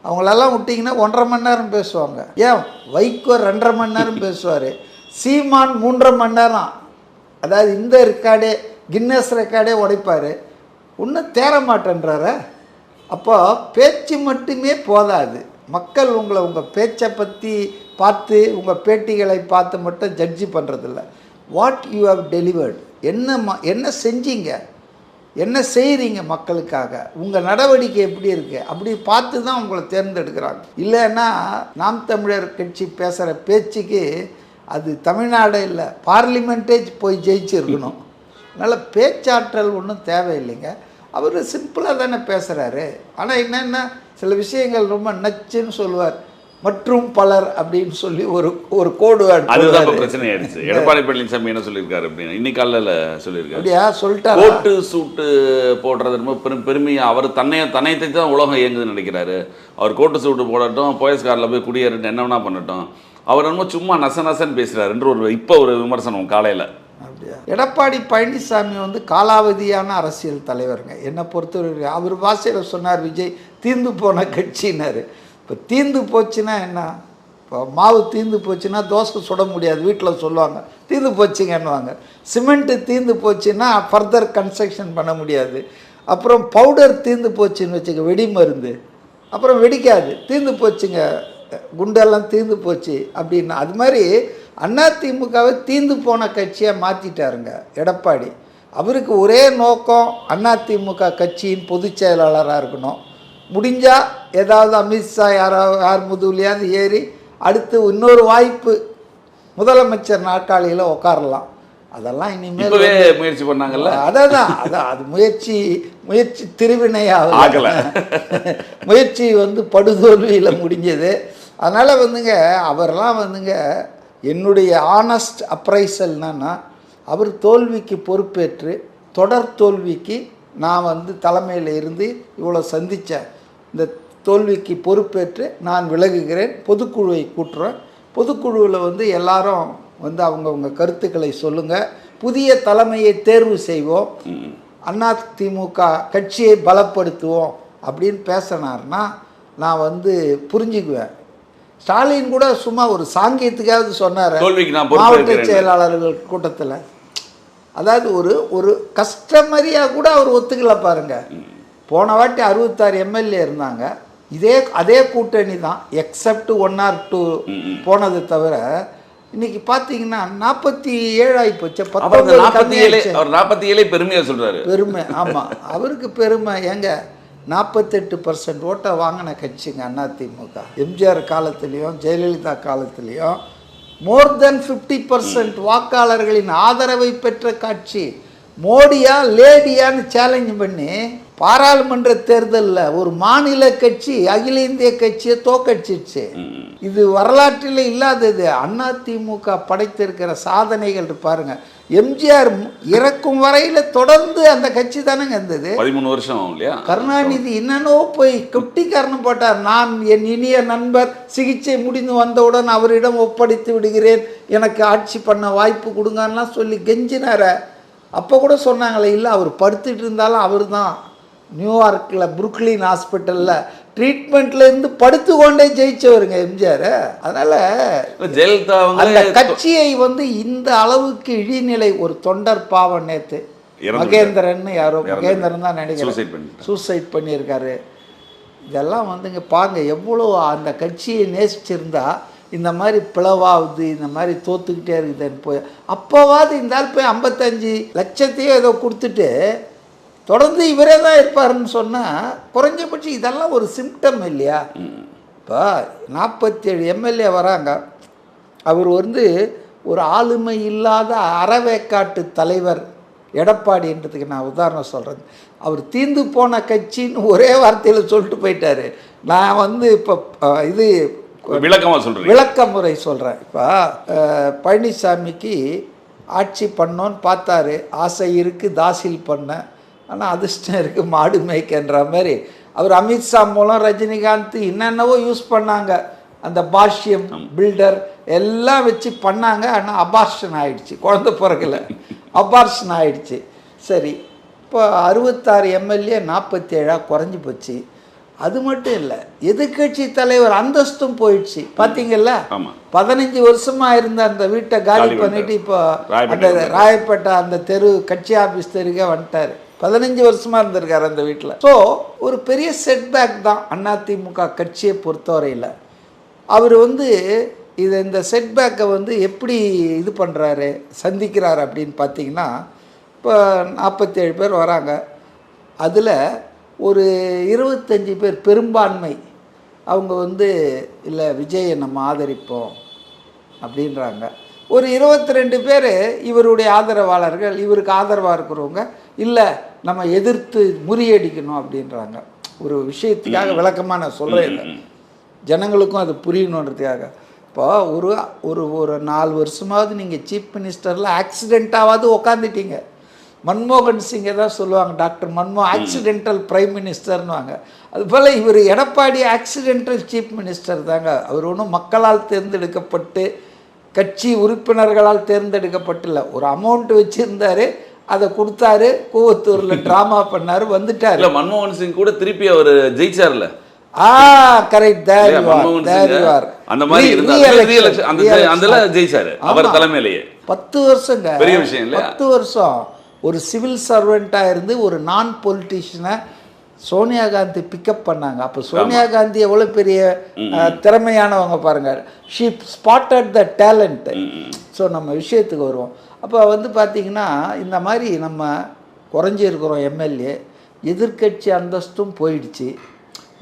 அவங்களெல்லாம் விட்டிங்கன்னா 1.5 மணி நேரம் பேசுவாங்க. ஏன் வைகோ 2.5 மணி நேரம் பேசுவார், சீமான் 3.5 மணி நேரம். அதாவது இந்த ரெக்கார்டே கின்னஸ் ரெக்கார்டே உடைப்பார், ஒன்றும் தேர மாட்டேன்றார. அப்போ பேச்சு மட்டுமே போதாது, மக்கள் உங்கள் பேச்சை பற்றி பார்த்து உங்கள் பேட்டிகளை பார்த்து மட்டும் ஜட்ஜி பண்ணுறதில்ல. வாட் யூ ஹவ் டெலிவர்டு, என்ன செஞ்சீங்க, என்ன செய்கிறீங்க மக்களுக்காக, உங்கள் நடவடிக்கை எப்படி இருக்குது, அப்படி பார்த்து தான் உங்களை தேர்ந்தெடுக்கிறாங்க. இல்லைன்னா நாம் தமிழர் கட்சி பேசுகிற பேச்சுக்கு அது தமிழ்நாடு இல்லை, பார்லிமெண்ட்டே போய் ஜெயிச்சிருக்கணும். அதனால் பேச்சாற்றல் ஒன்றும் தேவையில்லைங்க. அவர் சிம்பிளாக தானே பேசுகிறாரு. ஆனால் என்னென்ன சில விஷயங்கள் ரொம்ப நச்சுன்னு சொல்லுவார், மற்றும் பலர் அப்படின்னு சொல்லி ஒரு கோடு. அதுதான் பிரச்சனை ஆயிடுச்சு. எடப்பாடி பழனிசாமி என்ன சொல்லியிருக்காரு அப்படின்னா, இன்னைக்கு காலையில் சொல்லியிருக்காரு, அப்படியா சொல்லிட்டாரு, கோட்டு சூட்டு போடுறது ரொம்ப பெருமையாக அவர் தன்னை தான் உலகம் இயங்குதுன்னு நினைக்கிறாரு. அவர் கோட்டு சூட்டு போடட்டும், போயஸ்காரில் போய் குடியேறிட்டு என்ன வேணா பண்ணட்டும், அவர் என்னமோ சும்மா நசன்னு பேசுகிறாருன்ற இப்போ ஒரு விமர்சனம் காலையில். அப்படியா? எடப்பாடி பழனிசாமி வந்து காலாவதியான அரசியல் தலைவருங்க என்னை பொறுத்தவரை. அவர் பாஷையில் சொன்னார், விஜய் தீர்ந்து போன கட்சினார். இப்போ தீர்ந்து போச்சுன்னா என்ன? இப்போ மாவு தீர்ந்து போச்சுன்னா தோசை சுட முடியாது, வீட்டில் சொல்லுவாங்க தீர்ந்து போச்சுங்கன்னுவாங்க. சிமெண்ட்டு தீர்ந்து போச்சுன்னா ஃபர்தர் கன்ஸ்ட்ரக்ஷன் பண்ண முடியாது. அப்புறம் பவுடர் தீர்ந்து போச்சுன்னு வச்சுக்க, வெடி மருந்து அப்புறம் வெடிக்காது, தீர்ந்து போச்சுங்க, குண்டெல்லாம் தீர்ந்து போச்சு அப்படின்னா. அது மாதிரி அதிமுகவை தீர்ந்து போன கட்சியாக மாற்றிட்டாருங்க எடப்பாடி. அவருக்கு ஒரே நோக்கம் அதிமுக கட்சியின் பொதுச் செயலாளராக இருக்கணும். முடிஞ்சால் ஏதாவது அமித்ஷா யார் முதுகுலையாவது ஏறி அடுத்து இன்னொரு வாய்ப்பு முதலமைச்சர் நாற்காலியில் உட்காரலாம். அதெல்லாம் இனிமேல் முயற்சி பண்ணாங்கல்ல, அதான் அது முயற்சி திருவினையாகல, முயற்சி வந்து படுதோல்வியில் முடிஞ்சது. அதனால் வந்துங்க அவரெல்லாம் வந்துங்க என்னுடைய ஆனஸ்ட் அப்ரைசல் என்னன்னா, அவர் தோல்விக்கு பொறுப்பேற்று தொடர் தோல்விக்கு நான் வந்து தலைமையில் இருந்து இவ்வளோ சந்தித்தேன், இந்த தோல்விக்கு பொறுப்பேற்று நான் விலகுகிறேன், பொதுக்குழுவை கூட்டுறேன், பொதுக்குழுவில் வந்து எல்லாரும் வந்து அவங்கவுங்க கருத்துக்களை சொல்லுங்கள், புதிய தலைமையை தேர்வு செய்வோம், அதிமுக கட்சியை பலப்படுத்துவோம் அப்படின்னு பேசினார்னா நான் வந்து புரிஞ்சுக்குவேன். ஸ்டாலின் கூட சும்மா ஒரு சாங்கியத்துக்காவது சொன்னார் மாவட்ட செயலாளர்கள் கூட்டத்தில். அதாவது ஒரு கஸ்டமரியாக கூட அவர் ஒத்துக்கல பாருங்க. போன வாட்டி 66 எம்எல்ஏ இருந்தாங்க, அதே கூட்டணி தான், எக்ஸப்ட் 1 or 2 போனது தவிர. இன்னைக்கு பார்த்தீங்கன்னா 47 ஆகி போச்சு. 47 பெருமையாக சொல்கிறாரு. பெருமை, ஆமாம், அவருக்கு பெருமை. ஏங்க 48% ஓட்டை வாங்கின கட்சிங்க அதிமுக. எம்ஜிஆர் காலத்துலேயும் ஜெயலலிதா காலத்துலேயும் மோர் தென் 50% வாக்காளர்களின் ஆதரவை பெற்ற கட்சி. மோடியா லேடியான்னு சேலஞ்ச் பண்ணி பாராளுமன்ற தேர்தலில் ஒரு மாநில கட்சி அகில இந்திய கட்சியை தோக்கடிச்சிருச்சு. இது வரலாற்றில் இல்லாதது. அதிமுக படைத்திருக்கிற சாதனைகள் பாருங்க. எம்ஜிஆர் இறக்கும் வரையில தொடர்ந்து அந்த கட்சி தானங்க இருந்தது. 13 வருஷம் இல்லையா? கருணாநிதி என்னன்னோ போய் குட்டிக்காரனும் போட்டார். நான் என் இனிய நண்பர் சிகிச்சை முடிந்து வந்தவுடன் அவரிடம் ஒப்படைத்து விடுகிறேன், எனக்கு ஆட்சி பண்ண வாய்ப்பு கொடுங்கலாம் சொல்லி கெஞ்சினார. அப்போ கூட சொன்னாங்களே, இல்லை அவர் படுத்துட்டு இருந்தாலும் அவர் தான் நியூயார்க்கில் புருக்லின் ஹாஸ்பிட்டலில் ட்ரீட்மெண்ட்லேருந்து படுத்து கொண்டே ஜெயிச்சவருங்க எம்ஜிஆர். அதனால் ஜெயலலிதா அந்த கட்சியை இந்த அளவுக்கு இழிநிலை. ஒரு தொண்டர் பாவம் நேற்று மகேந்திரன், யாரோ மகேந்திரன் தான் நினைக்கிறேன், சூசைட் பண்ணியிருக்காரு. இதெல்லாம் பாங்க எவ்வளோ அந்த கட்சியை நேசிச்சிருந்தா இந்த மாதிரி பிளவாகுது, இந்த மாதிரி தோத்துக்கிட்டே இருக்குதுன்னு போய் அப்போவாது இந்த ஆள் போய் 55 லட்சத்தையும் ஏதோ கொடுத்துட்டு தொடர்ந்து இவரே தான் இருப்பாருன்னு சொன்னால் குறைஞ்சபட்சம் இதெல்லாம் ஒரு சிம்டம் இல்லையா? இப்போ 47 எம்எல்ஏ வராங்க. அவர் ஒரு ஆளுமை இல்லாத அறவேக்காட்டு தலைவர் எடப்பாடின்றதுக்கு நான் உதாரணம் சொல்கிறேன். அவர் தீர்ந்து போன கட்சின்னு ஒரே வார்த்தையில் சொல்லிட்டு போயிட்டார். நான் இப்போ இது விளக்க முறை சொல்கிறேன். இப்போ பழனிசாமிக்கு ஆட்சி பண்ணோன்னு பார்த்தாரு, ஆசை இருக்குது தாசில் பண்ண, ஆனால் அதிர்ஷ்டம் இருக்குது மாடு மேய்க்கின்ற மாதிரி அவர் அமித்ஷா மூலம் ரஜினிகாந்த் என்னென்னவோ யூஸ் பண்ணாங்க. அந்த பாஷ்யம் பில்டர் எல்லாம் வச்சு பண்ணாங்க. ஆனால் அபார்ஷன் ஆயிடுச்சு, குழந்தை பிறகுல அபார்ஷன் ஆயிடுச்சு. சரி, இப்போ 66 எம்எல்ஏ 47 குறைஞ்சி போச்சு. அது மட்டும் இல்லை, எதிர்கட்சி தலைவர் அந்தஸ்தும் போயிடுச்சு. பார்த்தீங்கல்ல, 15 வருஷமாக இருந்த அந்த வீட்டை காலி பண்ணிட்டு இப்போ அந்த ராயப்பேட்டை அந்த தெரு கட்சி ஆஃபீஸ் தெருக்கே வந்துட்டார். 15 வருஷமாக இருந்திருக்காரு அந்த வீட்டில். ஸோ ஒரு பெரிய செட்பேக் தான் அதிமுக கட்சியை பொறுத்தவரையில். அவர் இந்த செட்பேக்கை எப்படி இது பண்ணுறாரு, சந்திக்கிறார் அப்படின்னு பார்த்தீங்கன்னா, இப்போ 47 பேர் வராங்க. அதில் ஒரு 25 பேர் பெரும்பான்மை அவங்க இல்லை விஜயை நம்ம ஆதரிப்போம் அப்படின்றாங்க. ஒரு 22 பேர் இவருடைய ஆதரவாளர்கள், இவருக்கு ஆதரவாக இருக்கிறவங்க இல்லை நம்ம எதிர்த்து முறியடிக்கணும் அப்படின்றாங்க. ஒரு விஷயத்துக்காக விளக்கமாக நான் சொல்கிறேன் இல்லை, ஜனங்களுக்கும் அது புரியணுன்றதுக்காக. இப்போ ஒரு 4 வருஷமாவது நீங்கள் சீஃப் மினிஸ்டரில் ஆக்சிடெண்ட்டாவது உக்காந்துட்டீங்க. மன்மோகன் சிங்கை தான் சொல்லுவாங்க, டாக்டர் ஆக்சிடென்டல் பிரைம் மினிஸ்டர்னுவாங்க. அதுபோல் இவர் எடப்பாடி ஆக்சிடென்டல் சீஃப் மினிஸ்டர் தாங்க. அவர் ஒன்றும் மக்களால் தேர்ந்தெடுக்கப்பட்டு கட்சி உறுப்பினர்களால் தேர்ந்தெடுக்கப்பட்டுள்ள ஒரு அமௌண்ட் வச்சுருந்தார், அதை கொடுத்தாரு, கூவத்தூரில் ட்ராமா பண்ணார், வந்துட்டார். மன்மோகன் சிங் கூட திருப்பி அவர் ஜெயிச்சார்ல. கரெக்ட், அந்த மாதிரி ஜெயிச்சாரு அவர் தலைமையிலேயே. 10 வருஷங்க, பெரிய விஷயம் இல்லை? 10 வருஷம் ஒரு சிவில் சர்வெண்ட்டாக இருந்து ஒரு நான் பொலிட்டீஷியனை சோனியா காந்தி பிக்கப் பண்ணாங்க. அப்போ சோனியா காந்தி எவ்வளோ பெரிய திறமையானவங்க பாருங்கள். She spotted the talent. So நம்ம விஷயத்துக்கு வருவோம். அப்போ பார்த்திங்கன்னா இந்த மாதிரி நம்ம குறைஞ்சிருக்கிறோம் எம்எல்ஏ, எதிர்கட்சி அந்தஸ்தும் போயிடுச்சு.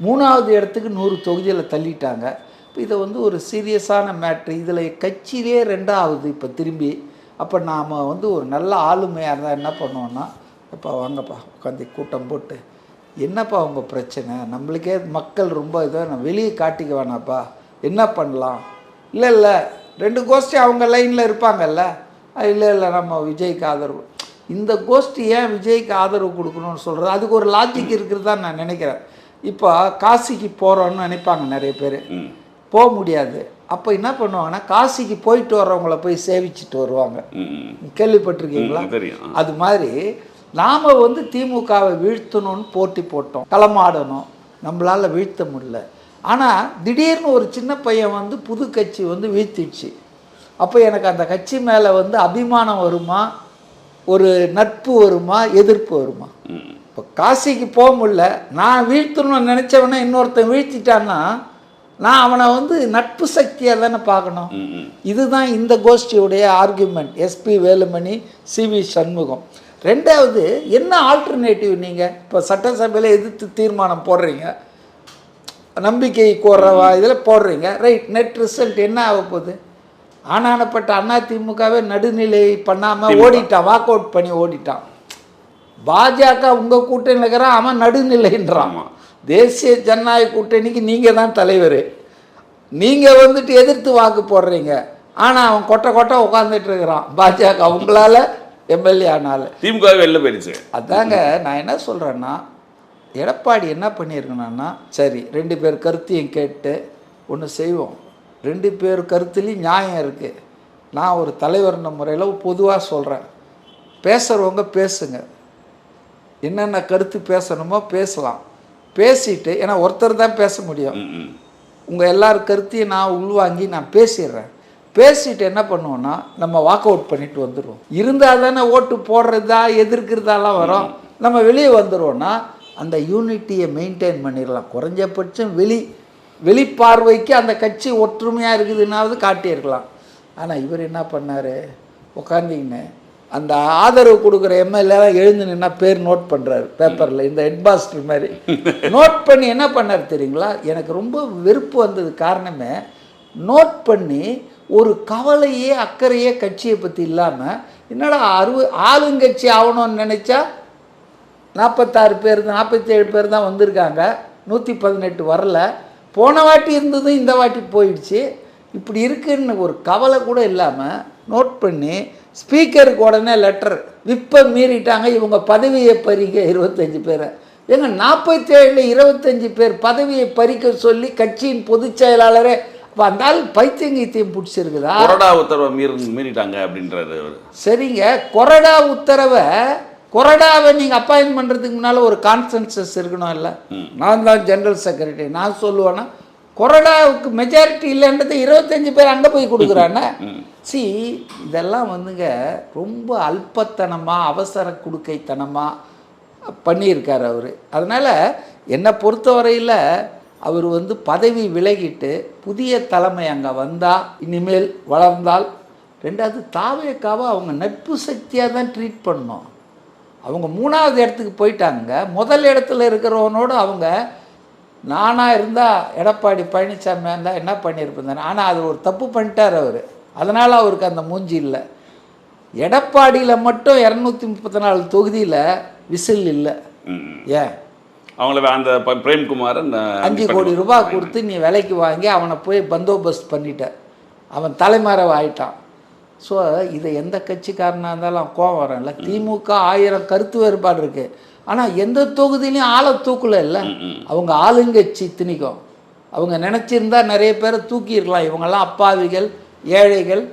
3வது இடத்துக்கு 100 தொகுதியில் தள்ளிட்டாங்க. இப்போ இதை ஒரு சீரியஸான மேட்ரு. இதில் கட்சியிலே 2வது இப்போ திரும்பி. அப்போ நாம் ஒரு நல்ல ஆளுமையாக இருந்தால் என்ன பண்ணுவோன்னா, இப்போ வாங்கப்பா உட்காந்து கூட்டம் போட்டு என்னப்பா உங்கள் பிரச்சனை, நம்மளுக்கே மக்கள் ரொம்ப இதாக வெளியே காட்டிக்க வேணாப்பா, என்ன பண்ணலாம், இல்லை 2 கோஷ்டி அவங்க லைனில் இருப்பாங்கல்ல, இல்லை நம்ம விஜய்க்கு ஆதரவு. இந்த கோஷ்டி ஏன் விஜய்க்கு ஆதரவு கொடுக்கணும்னு சொல்கிறது, அதுக்கு ஒரு லாஜிக் இருக்கிறதா நான் நினைக்கிறேன். இப்போ காசிக்கு போகிறோன்னு நினைப்பாங்க நிறைய பேர், போக முடியாது. அப்போ என்ன பண்ணுவாங்கன்னா, காசிக்கு போயிட்டு வர்றவங்கள போய் சேவிச்சுட்டு வருவாங்க. கேள்விப்பட்டிருக்கீங்களா? அது மாதிரி நாம் திமுகவை வீழ்த்தணும்னு போட்டி போட்டோம், களமாடணும், நம்மளால் வீழ்த்த முடியல. ஆனால் திடீர்னு ஒரு சின்ன பையன் புது கட்சி வீழ்த்திடுச்சு. அப்போ எனக்கு அந்த கட்சி மேலே அபிமானம் வருமா, ஒரு நட்பு வருமா, எதிர்ப்பு வருமா? இப்போ இப்போ காசிக்கு போக முடியல, நான் வீழ்த்தணும்னு நினச்சவனே இன்னொருத்தன் வீழ்த்திட்டான்னா நான் அவனை வந்து நட்பு சக்தியாக தானே பார்க்கணும். இதுதான் இந்த கோஷ்டியுடைய argument. S P Velumani, C V Shanmugam. ரெண்டாவது, என்ன ஆல்டர்னேட்டிவ்? நீங்கள் இப்போ சட்டசபையில் எதிர்த்து தீர்மானம் போடுறீங்க, நம்பிக்கை கோர்றவா இதில் போடுறீங்க, ரைட். நெட் ரிசல்ட் என்ன ஆக போகுது? ஆனானப்பட்ட அதிமுகவே நடுநிலை பண்ணாமல் ஓடிட்டான், வாக் அவுட் பண்ணி ஓடிட்டான். பாஜக உங்கள் கூட்டணியில் இருக்கிறான், அவன் நடுநிலைன்றான். தேசிய ஜனநாயக கூட்டணிக்கு நீங்கள் தான் தலைவர், நீங்கள் வந்துட்டு எதிர்த்து வாக்கு போடுறீங்க. ஆனால் அவன் கொட்டை கொட்டை உட்காந்துட்டு இருக்கிறான். பாஜக உங்களால் எம்எல்ஏ ஆனால திமுக வெளில போயிடுச்சு. அதாங்க நான் என்ன சொல்கிறேன்னா, எடப்பாடி என்ன பண்ணியிருக்கணும்னா, சரி 2 பேர் கருத்தையும் கேட்டு ஒன்று செய்வோம். 2 பேர் கருத்துலேயும் நியாயம் இருக்குது. நான் ஒரு தலைவர்ன முறையில் பொதுவாக சொல்கிறேன், பேசுகிறவங்க பேசுங்க, என்னென்ன கருத்து பேசணுமோ பேசலாம். பேசிட்டு, ஏன்னா ஒருத்தர் தான் பேச முடியும், உங்கள் எல்லார் கருத்தையும் நான் உள்வாங்கி நான் பேசிடுறேன். பேசிட்டு என்ன பண்ணுவோன்னா, நம்ம வாக் அவுட் பண்ணிட்டு வந்துடுவோம். இருந்தால் தானே ஓட்டு போடுறதா எதிர்க்கிறதாலாம் வரும். நம்ம வெளியே வந்துடுவோன்னா அந்த யூனிட்டியை மெயின்டைன் பண்ணிடலாம். குறைஞ்சபட்சம் வெளிப்பார்வைக்கு அந்த கட்சி ஒற்றுமையாக இருக்குதுன்னாவது காட்டியிருக்கலாம். ஆனால் இவர் என்ன பண்ணார், உட்காந்திங்கன்னு அந்த ஆதரவு கொடுக்குற எம்எல்ஏலாம் எழுந்து நின்னா பேர் நோட் பண்ணுறாரு பேப்பரில், இந்த ஹெட்மாஸ்டர் மாதிரி நோட் பண்ணி என்ன பண்ணார் தெரியுங்களா? எனக்கு ரொம்ப வெறுப்பு வந்தது காரணமே, நோட் பண்ணி ஒரு கவலையே அக்கறையே கட்சியை பற்றி இல்லாமல், என்னடா ஆளுங்கட்சி ஆகணும்னு நினச்சா 46 பேர் 47 பேர் தான் வந்திருக்காங்க, 118 வரல, போன வாட்டி இருந்ததும் இந்த வாட்டி போயிடுச்சு, இப்படி இருக்குன்னு ஒரு கவலை கூட இல்லாமல் நோட் பண்ணி ஸ்பீக்கருக்கு உடனே லெட்டர், விப்பை மீறிட்டாங்க இவங்க பதவியை பறிக்க 25 பேரை. ஏங்க 47 25 பேர் பதவியை பறிக்க சொல்லி கட்சியின் பொதுச் செயலாளரே, அப்போ அந்த ஆள் பைத்தியங்கீத்தியம் பிடிச்சிருக்குதா? கொறடா உத்தரவை மீறிட்டாங்க அப்படின்றது. சரிங்க, கொறடாவை நீங்கள் அப்பாயின்ட் பண்ணுறதுக்கு முன்னால் ஒரு கான்சென்சஸ் இருக்கணும். இல்லை, நான் தான் ஜெனரல் செக்ரட்டரி, நான் சொல்லுவேன்னா கொறடாவுக்கு மெஜாரிட்டி இல்லைன்றது 25 பேர் அங்கே போய் கொடுக்குறானே. இதெல்லாம் வந்துங்க ரொம்ப அல்பத்தனமாக அவசர குடுக்கைத்தனமாக பண்ணியிருக்கார் அவர். அதனால் என்னை பொறுத்தவரையில் அவர் வந்து பதவி விலகிட்டு புதிய தலைமை அங்கே வந்தால், இனிமேல் வளர்ந்தால், ரெண்டாவது தாவேக்காவை அவங்க நட்பு சக்தியாக தான் ட்ரீட் பண்ணணும். அவங்க 3வது இடத்துக்கு போயிட்டாங்க. முதல் இடத்துல இருக்கிறவனோடு அவங்க, நானாக இருந்தால் எடப்பாடி பழனிசாமியாக இருந்தால் என்ன பண்ணியிருப்பேன். ஆனால் அது ஒரு தப்பு பண்ணிட்டார் அவர், அதனால் அவருக்கு அந்த மூஞ்சி இல்லை. எடப்பாடியில் மட்டும் 234 தொகுதியில் விசில் இல்லை. ஏன் அவங்கள அந்த பிரேம்குமாரன் 5 கோடி ரூபாய் கொடுத்து நீ விலைக்கு வாங்கி அவனை போய் பந்தோபஸ்த் பண்ணிட்ட, அவன் தலைமறைவு ஆயிட்டான். ஸோ இதை எந்த கட்சிக்காரனாக இருந்தாலும் கோவம் வரல. திமுக 1000 கருத்து வேறுபாடு இருக்குது, ஆனால் எந்த தொகுதியிலையும் ஆளை தூக்கல. இல்லை, அவங்க ஆளுங்கட்சி திணிக்கும். அவங்க நினச்சிருந்தா நிறைய பேரை தூக்கியிருக்கலாம், இவங்கெல்லாம் அப்பாவிகள் ஏழைகள்.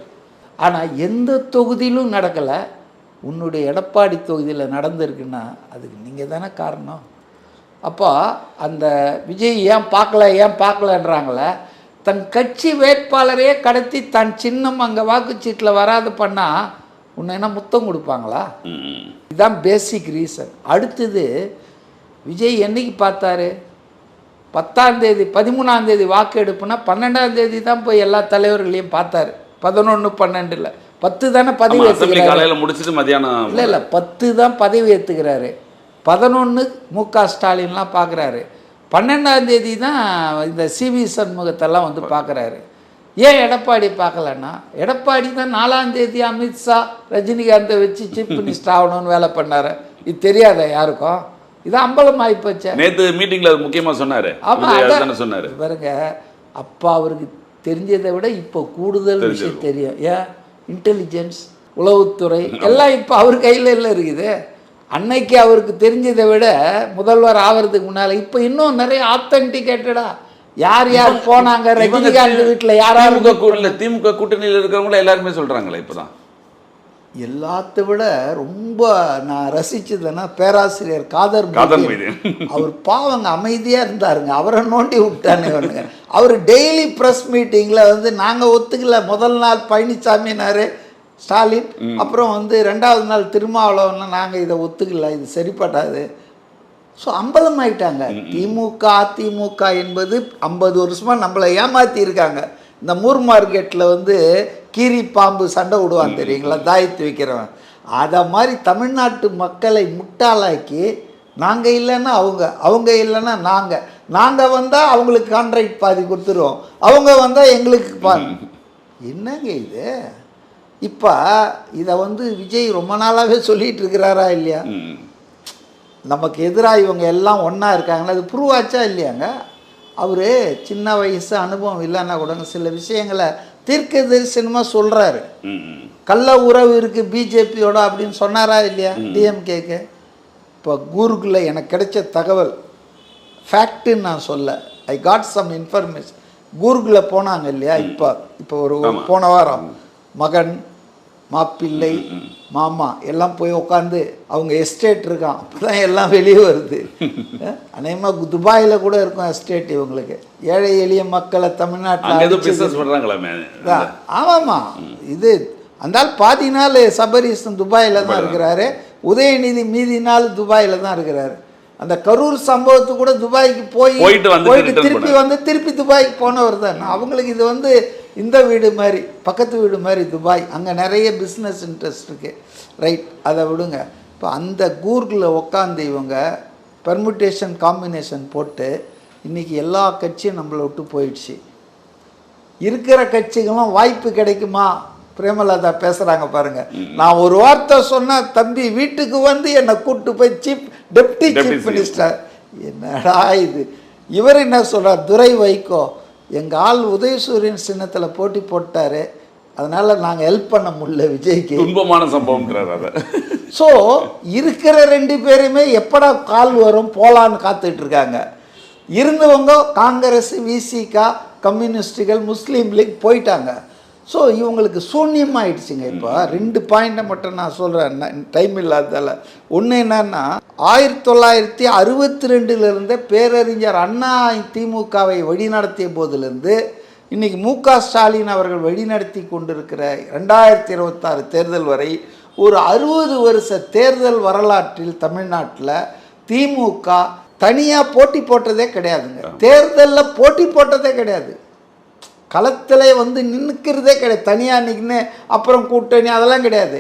ஆனால் எந்த தொகுதியிலும் நடக்கலை. உன்னுடைய எடப்பாடி தொகுதியில் நடந்திருக்குன்னா அதுக்கு நீங்கள் தானே காரணம். அப்போ அந்த விஜய் ஏன் பார்க்கலன்றாங்களே, தன் கட்சி வேட்பாளரையே கடத்தி தன் சின்னம் அங்கே வாக்குச்சீட்டில் வராது பண்ணால் உன்னை என்ன முத்தம் கொடுப்பாங்களா? இதுதான் பேசிக் ரீசன். அடுத்தது, விஜய் என்னைக்கு பார்த்தாரு? 10ஆம் தேதி 13ஆம் தேதி வாக்கு எடுப்புனா 12ஆம் தேதி தான் போய் எல்லா தலைவர்களையும் பார்த்தாரு. 11-12 10 தானே பதவி ஏற்றுக்கிறாரு. முடிச்சுட்டு மதியானம் இல்லை 10 தான் பதவி ஏற்றுக்கிறாரு. 11 மு.க. ஸ்டாலின்லாம் பார்க்குறாரு. 12ஆம் தேதி தான் இந்த சிவி சண்முகத்தெல்லாம் வந்து பார்க்குறாரு. ஏன் எடப்பாடி பார்க்கலன்னா, எடப்பாடி தான் 4ஆம் தேதி அமித்ஷா ரஜினிகாந்தை வச்சு சீஃப் மினிஸ்டர் ஆகணும்னு வேலை பண்ணார். இது தெரியாத யாருக்கும்? இது அம்பலம் ஆகிப்போச்சு. நேற்று மீட்டிங்கில் முக்கியமாக சொன்னார். ஆமாம் சொன்னார் பாருங்க. அப்பா அவருக்கு தெரிஞ்சதை விட இப்போ கூடுதல் விஷயம் தெரியும். ஏன் இன்டெலிஜென்ஸ், உளவுத்துறை எல்லாம் இப்போ அவர் கையில் இல்லை இருக்குது. அன்னைக்கு அவருக்கு தெரிஞ்சதை விட முதல்வர் ஆகிறதுக்கு முன்னால் இப்போ இன்னும் நிறைய ஆத்தென்டிகேட்டடா யார் போனாங்க, ரஜினிகாந்த் வீட்டில் யாராவது திமுக கூட்டணியில் இருக்கிறவங்கள எல்லாருமே சொல்கிறாங்களே. இப்போ தான் எல்லாத்த விட ரொம்ப நான் ரசிச்சதுன்னா பேராசிரியர் காதர் மொய்தீன். அவர் பாவங்க அமைதியாக இருந்தாருங்க, அவரை நோண்டி விட்டானுங்க. அவர் டெய்லி ப்ரெஸ் மீட்டிங்கில் வந்து நாங்கள் ஒத்துக்கல, முதல் நாள் பழனிசாமினாரு ஸ்டாலின், அப்புறம் வந்து 2வது நாள் திருமாவளவன் நாங்கள் இதை ஒத்துக்கல, இது சரிப்படாது, ஸோ அம்பலமாயிட்டாங்க. திமுக அதிமுக என்பது 50 வருஷமாக நம்மளை ஏமாற்றி இருக்காங்க. இந்த மூர் மார்க்கெட்டில் வந்து கீரி பாம்பு சண்டை விடுவான் தெரியுங்களா, தாயத்து வைக்கிறவன். அதை மாதிரி தமிழ்நாட்டு மக்களை முட்டாளாக்கி நாங்கள் இல்லைன்னா அவங்க இல்லைன்னா நாங்கள் வந்தால் அவங்களுக்கு கான்ட்ராக்ட் பாதி கொடுத்துருவோம், அவங்க வந்தால் எங்களுக்கு பாதி. என்னங்க இது? இப்போ இதை வந்து விஜய் ரொம்ப நாளாகவே சொல்லிகிட்டு இருக்கிறாரா இல்லையா? நமக்கு எதிராக இவங்க எல்லாம் ஒன்றா இருக்காங்களா, அது ப்ரூவ் ஆச்சா இல்லையாங்க? அவர் சின்ன வயசு அனுபவம் இல்லைன்னா கூட சில விஷயங்களை தீர்க்க தரிசனமாக சொல்கிறாரு. கள்ள உறவு இருக்குது பிஜேபியோட அப்படின்னு சொன்னாரா இல்லையா டிஎம்கேக்கு? இப்போ கூகுளில் எனக்கு கிடைச்ச தகவல் ஃபேக்ட்டுன்னு நான் சொல்ல, ஐ காட் சம் இன்ஃபர்மேஷன். கூகுளில் போனாங்க இல்லையா, இப்போ ஒரு போன வாரம் மகன் மாப்பிள்ளை மாமா எல்லாம் போய் உட்காந்து அவங்க எஸ்டேட் இருக்கான், அப்போ தான் எல்லாம் வெளியே வருது. அநேகமாக துபாயில் கூட இருக்கும் எஸ்டேட் இவங்களுக்கு. ஏழை எளிய மக்களை தமிழ்நாட்டில் ஆமாம்மா. இது அந்தால் பாதி நாள் சபரீசன் துபாயில் தான் இருக்கிறாரு, உதயநிதி மீதி நாள் துபாயில் தான் இருக்கிறாரு. அந்த கரூர் சம்பவத்து கூட துபாய்க்கு போயிட்டு திருப்பி துபாய்க்கு போனவர் தான். அவங்களுக்கு இது வந்து இந்த வீடு மாதிரி, பக்கத்து வீடு மாதிரி துபாய். அங்கே நிறைய பிஸ்னஸ் இன்ட்ரெஸ்ட் இருக்குது. ரைட், அதை விடுங்க. இப்போ அந்த கூர்கில் உட்காந்து இவங்க பெர்முட்டேஷன் காம்பினேஷன் போட்டு இன்றைக்கி எல்லா கட்சியும் நம்மளை விட்டு போயிடுச்சு. இருக்கிற கட்சிகளும் வாய்ப்பு கிடைக்குமா? பிரேமலதா பேசுகிறாங்க பாருங்கள். நான் ஒரு வார்த்தை சொன்னால் தம்பி வீட்டுக்கு வந்து என்னை கூப்பிட்டு போய் டெப்டி சீஃப் மினிஸ்டர். என்னடா இது? இவர் என்ன சொல்கிறார், துரை வைகோ எங்கள் ஆள் உதயசூரியன் சின்னத்தில் போட்டி போட்டார், அதனால் நாங்கள் ஹெல்ப் பண்ண முடியல விஜய்க்கு. துன்பமான சம்பவம். ஸோ இருக்கிற 2 பேருமே எப்படா கால் வரும் போலான்னு காத்துட்ருக்காங்க. இருந்தவங்க காங்கிரஸ், விசிகா, கம்யூனிஸ்டுகள், முஸ்லீம் லீக் போயிட்டாங்க. ஸோ இவங்களுக்கு சூன்யமாகிடுச்சுங்க. இப்போ 2 பாயிண்ட்டை மட்டும் நான் சொல்கிறேன், டைம் இல்லாததால். ஒன்று என்னன்னா, 1962 பேரறிஞர் அண்ணா திமுகவை வழிநடத்திய போதிலிருந்து இன்றைக்கி மு.க. ஸ்டாலின் அவர்கள் வழிநடத்தி கொண்டிருக்கிற 2026 தேர்தல் வரை ஒரு 60 வருஷ தேர்தல் வரலாற்றில் தமிழ்நாட்டில் திமுக தனியாக போட்டி போட்டதே கிடையாதுங்க. தேர்தலில் போட்டி போட்டதே கிடையாது. களத்தில் வந்து நின்றுக்கிறதே கிடையாது. தனியாக நின்று அப்புறம் கூட்டணி அதெல்லாம் கிடையாது.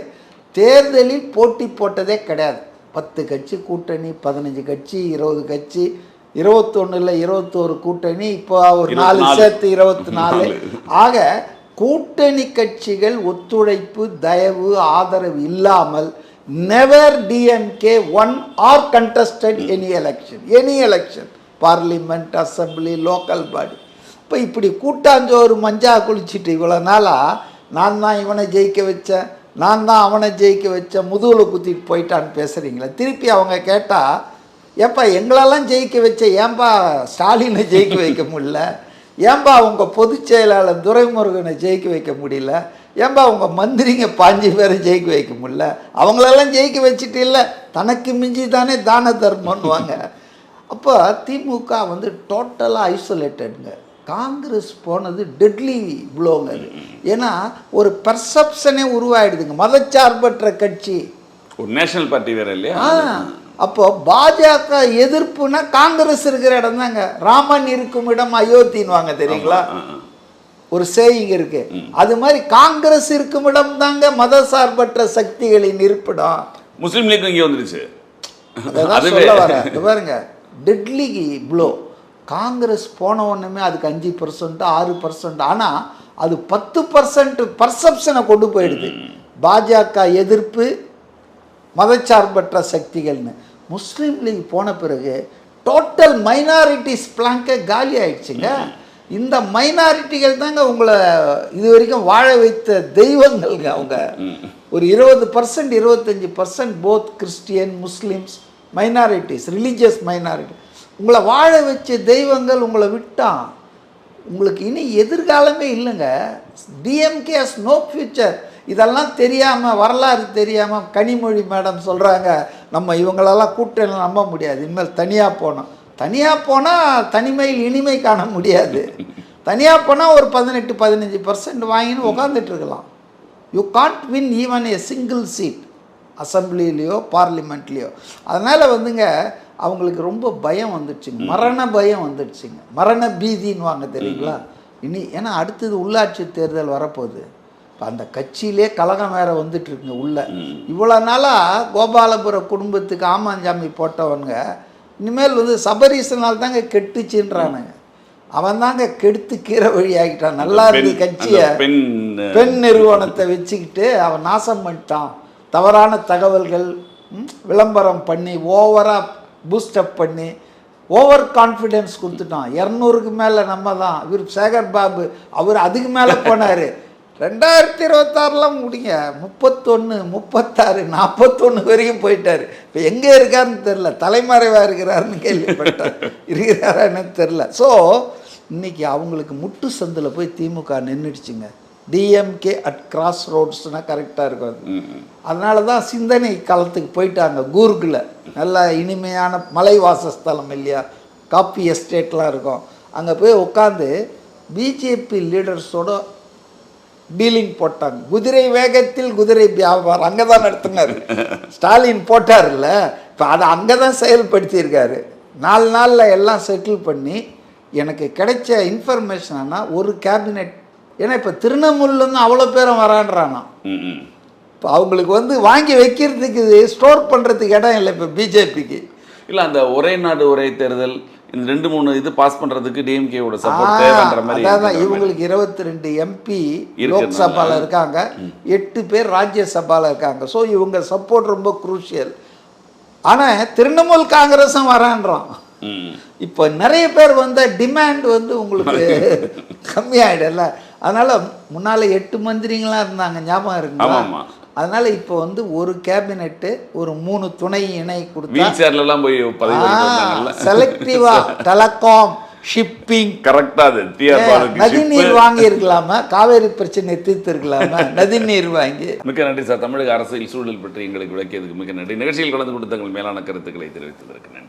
தேர்தலில் போட்டி போட்டதே கிடையாது. 10 கட்சி கூட்டணி, 15 கட்சி, 20 கட்சி, 21 21 கூட்டணி, இப்போ ஒரு 4 சேர்த்து 24. ஆக கூட்டணி கட்சிகள் ஒத்துழைப்பு, தயவு, ஆதரவு இல்லாமல் never DMK won or contested any election, parliament, assembly, local body. இப்போ இப்படி கூட்டாஞ்சோறு மஞ்சா குளிச்சுட்டு இவ்வளோ நாளாக நான் தான் இவனை ஜெயிக்க வச்சேன், நான் தான் அவனை ஜெயிக்க வச்சேன், முதுகில் குத்திட்டு போயிட்டான்னு பேசுகிறீங்களே. திருப்பி அவங்க கேட்டால், ஏன்பா எங்களெல்லாம் ஜெயிக்க வச்ச, ஏன்பா ஸ்டாலினை ஜெயிக்க வைக்க முடியல, ஏன்பா உங்கள் பொதுச் செயலாளர் துரைமுருகனை ஜெயிக்க வைக்க முடியல, ஏன்பா உங்கள் மந்திரிங்க 5 பேரை ஜெயிக்க வைக்க முடியல, அவங்களெல்லாம் ஜெயிக்க வச்சுட்டு இல்லை தனக்கு மிஞ்சி தானே தான தர்மன்னுவாங்க. அப்போ திமுக வந்து டோட்டலாக ஐசோலேட்டடுங்க. காங்கிரஸ் போனது டெட்லி ப்ளோங்க. ஏன்னா ஒரு பர்செப்ஷனே உருவாயிடுதுங்க. மதச்சார்பற்ற கட்சி, ஒரு நேஷனல் பார்ட்டி வேற இல்லையா? அப்போ பாஜக எதிர்ப்புனா காங்கிரஸ் இருக்கிற இடம் தாங்க. ராமன் இருக்கும் இடம் அயோத்தின்வாங்க தெரியுங்களா, ஒரு சேயிங் இருக்கு. அது மாதிரி காங்கிரஸ் இருக்கும் இடம் தாங்க மதசார்பற்ற சக்திகளின் இருப்பிடம். முஸ்லீம் லீக் இங்கே வந்துருச்சு. சொல்ல வர பாருங்க, டெட்லி ப்ளோ. காங்கிரஸ் போன ஒன்றுமே அதுக்கு 5% 6%, ஆனால் அது 10% பர்செப்ஷனை கொண்டு போயிடுது. பாஜக எதிர்ப்பு, மதச்சார்பற்ற சக்திகள்னு. முஸ்லீம் லீக் போன பிறகு டோட்டல் மைனாரிட்டிஸ் பிளாங்கை காலி ஆயிடுச்சுங்க. இந்த மைனாரிட்டிகள் தாங்க உங்களை இது வரைக்கும் வாழ வைத்த தெய்வங்கள்ங்க. அவங்க ஒரு 20% 25% both Christian, Muslims, minorities, religious minority உங்களை வாழ வச்ச தெய்வங்கள் உங்களை விட்டான். உங்களுக்கு இனி எதிர்காலமே இல்லைங்க. DMK has no future. இதெல்லாம் தெரியாமல், வரலாறு தெரியாமல் கனிமொழி மேடம் சொல்கிறாங்க, நம்ம இவங்களெல்லாம் கூட்டணி நம்ப முடியாது, இனிமேல் தனியாக போனால் தனிமையில் இனிமை காண முடியாது. தனியாக போனால் ஒரு 18-15% வாங்கின்னு உட்காந்துட்ருக்கலாம். You can't win even a single seat அசம்பிளிலேயோ பார்லிமெண்ட்லேயோ. அதனால் வந்துங்க அவங்களுக்கு ரொம்ப பயம் வந்துடுச்சுங்க, மரண பயம் வந்துடுச்சுங்க, மரண பீதின்னுவாங்க தெரியுங்களா. இனி ஏன்னா அடுத்தது உள்ளாட்சி தேர்தல் வரப்போகுது. இப்போ அந்த கட்சியிலே கலகம் வேற வந்துட்டு இருக்குங்க உள்ள. இவ்வளோ நாளாக கோபாலபுர குடும்பத்துக்கு ஆமாஞ்சாமி போட்டவனுங்க இனிமேல் வந்து சபரீசனால் தாங்க கெட்டுச்சுன்றானுங்க. அவன் தாங்க கெடுத்து கீரை வழி ஆகிட்டான். நல்லா இருந்து கட்சியை பெண் நிறுவனத்தை வச்சுக்கிட்டு அவன் நாசம் பண்ணிட்டான். தவறான தகவல்கள் விளம்பரம் பண்ணி ஓவராக பூஸ்டப் பண்ணி ஓவர் கான்ஃபிடென்ஸ் கொடுத்துட்டான். 200க்கு மேலே நம்ம தான். இவர் சேகர் பாபு அவர் அதுக்கு மேலே போனார். 2026 முடிங்க 31, 36, 41 வரைக்கும் போயிட்டார். இப்போ எங்கே இருக்காருன்னு தெரில, தலைமறைவாக இருக்கிறாருன்னு கேள்விப்பட்டார். இருக்கிறாரான்னு தெரில. ஸோ இன்னைக்கு அவங்களுக்கு முட்டு சந்தில் போய் திமுக நின்றுடுச்சுங்க. டிஎம்கே அட் கிராஸ் ரோட்ஸ்னால் கரெக்டாக இருக்கும். அதனால தான் சிந்தனை காலத்துக்கு போயிட்டாங்க. கூர்கில் நல்ல இனிமையான மலை வாசஸ்தலம் இல்லையா, காப்பி எஸ்டேட்லாம் இருக்கும். அங்கே போய் உட்காந்து பிஜேபி லீடர்ஸோட டீலிங் போட்டாங்க. குதிரை வேகத்தில் குதிரை வியாபாரம் அங்கே தான் நடத்தினார். ஸ்டாலின் போட்டார்ல, இப்போ அதை அங்கே தான் செயல்படுத்தியிருக்காரு. 4 நாளில் எல்லாம் செட்டில் பண்ணி எனக்கு கிடைச்ச இன்ஃபர்மேஷன்னா ஒரு கேபினெட். ஏன்னா இப்போ திருநெல்வேலிருந்து அவ்வளோ பேரும் வரான்றானா. இப்போ அவங்களுக்கு வந்து வாங்கி வைக்கிறதுக்கு ஸ்டோர் பண்ணுறதுக்கு இடம் இல்லை இப்போ பிஜேபிக்கு. இல்லை அந்த ஒரே நாடு ஒரே தேர்தல் இந்த 2-3 இது பாஸ் பண்ணுறதுக்கு டிஎம்கேவோட சப்போர்ட் தேவைன்ற மாதிரி. அதான் இவங்களுக்கு 22 எம்பி லோக்சபாவில் இருக்காங்க, 8 பேர் ராஜ்யசபாவில் இருக்காங்க. ஸோ இவங்க சப்போர்ட் ரொம்ப குரூஷியல். ஆனால் திரிணாமுல் காங்கிரஸும் வரான்றான். இப்போ நிறைய பேர் வந்த டிமாண்ட் வந்து உங்களுக்கு கம்மியாயிடல. அதனால் முன்னால் 8 மந்திரிங்களாம் இருந்தாங்க, ஞாபகம் இருக்குங்களா? அதனால் இப்போ வந்து ஒரு கேபினெட்டு ஒரு 3 துணை இணை கொடுத்தா செலக்டிவாக டெலகாம் ஷிப்பிங் கரெக்டாக நதிநீர் வாங்கி இருக்கலாமா, காவேரி பிரச்சனை தீர்த்து இருக்கலாமா, நதிநீர் வாங்கி. மிக்க நன்றி சார். தமிழக அரசியல் சூழல் பற்றி எங்களுக்கு விளக்கியதுக்கு மிக நன்றி. நிகழ்ச்சியில் கலந்து கொடுத்த தங்கள் மேலான கருத்துக்களை தெரிவித்ததற்கு நன்றி.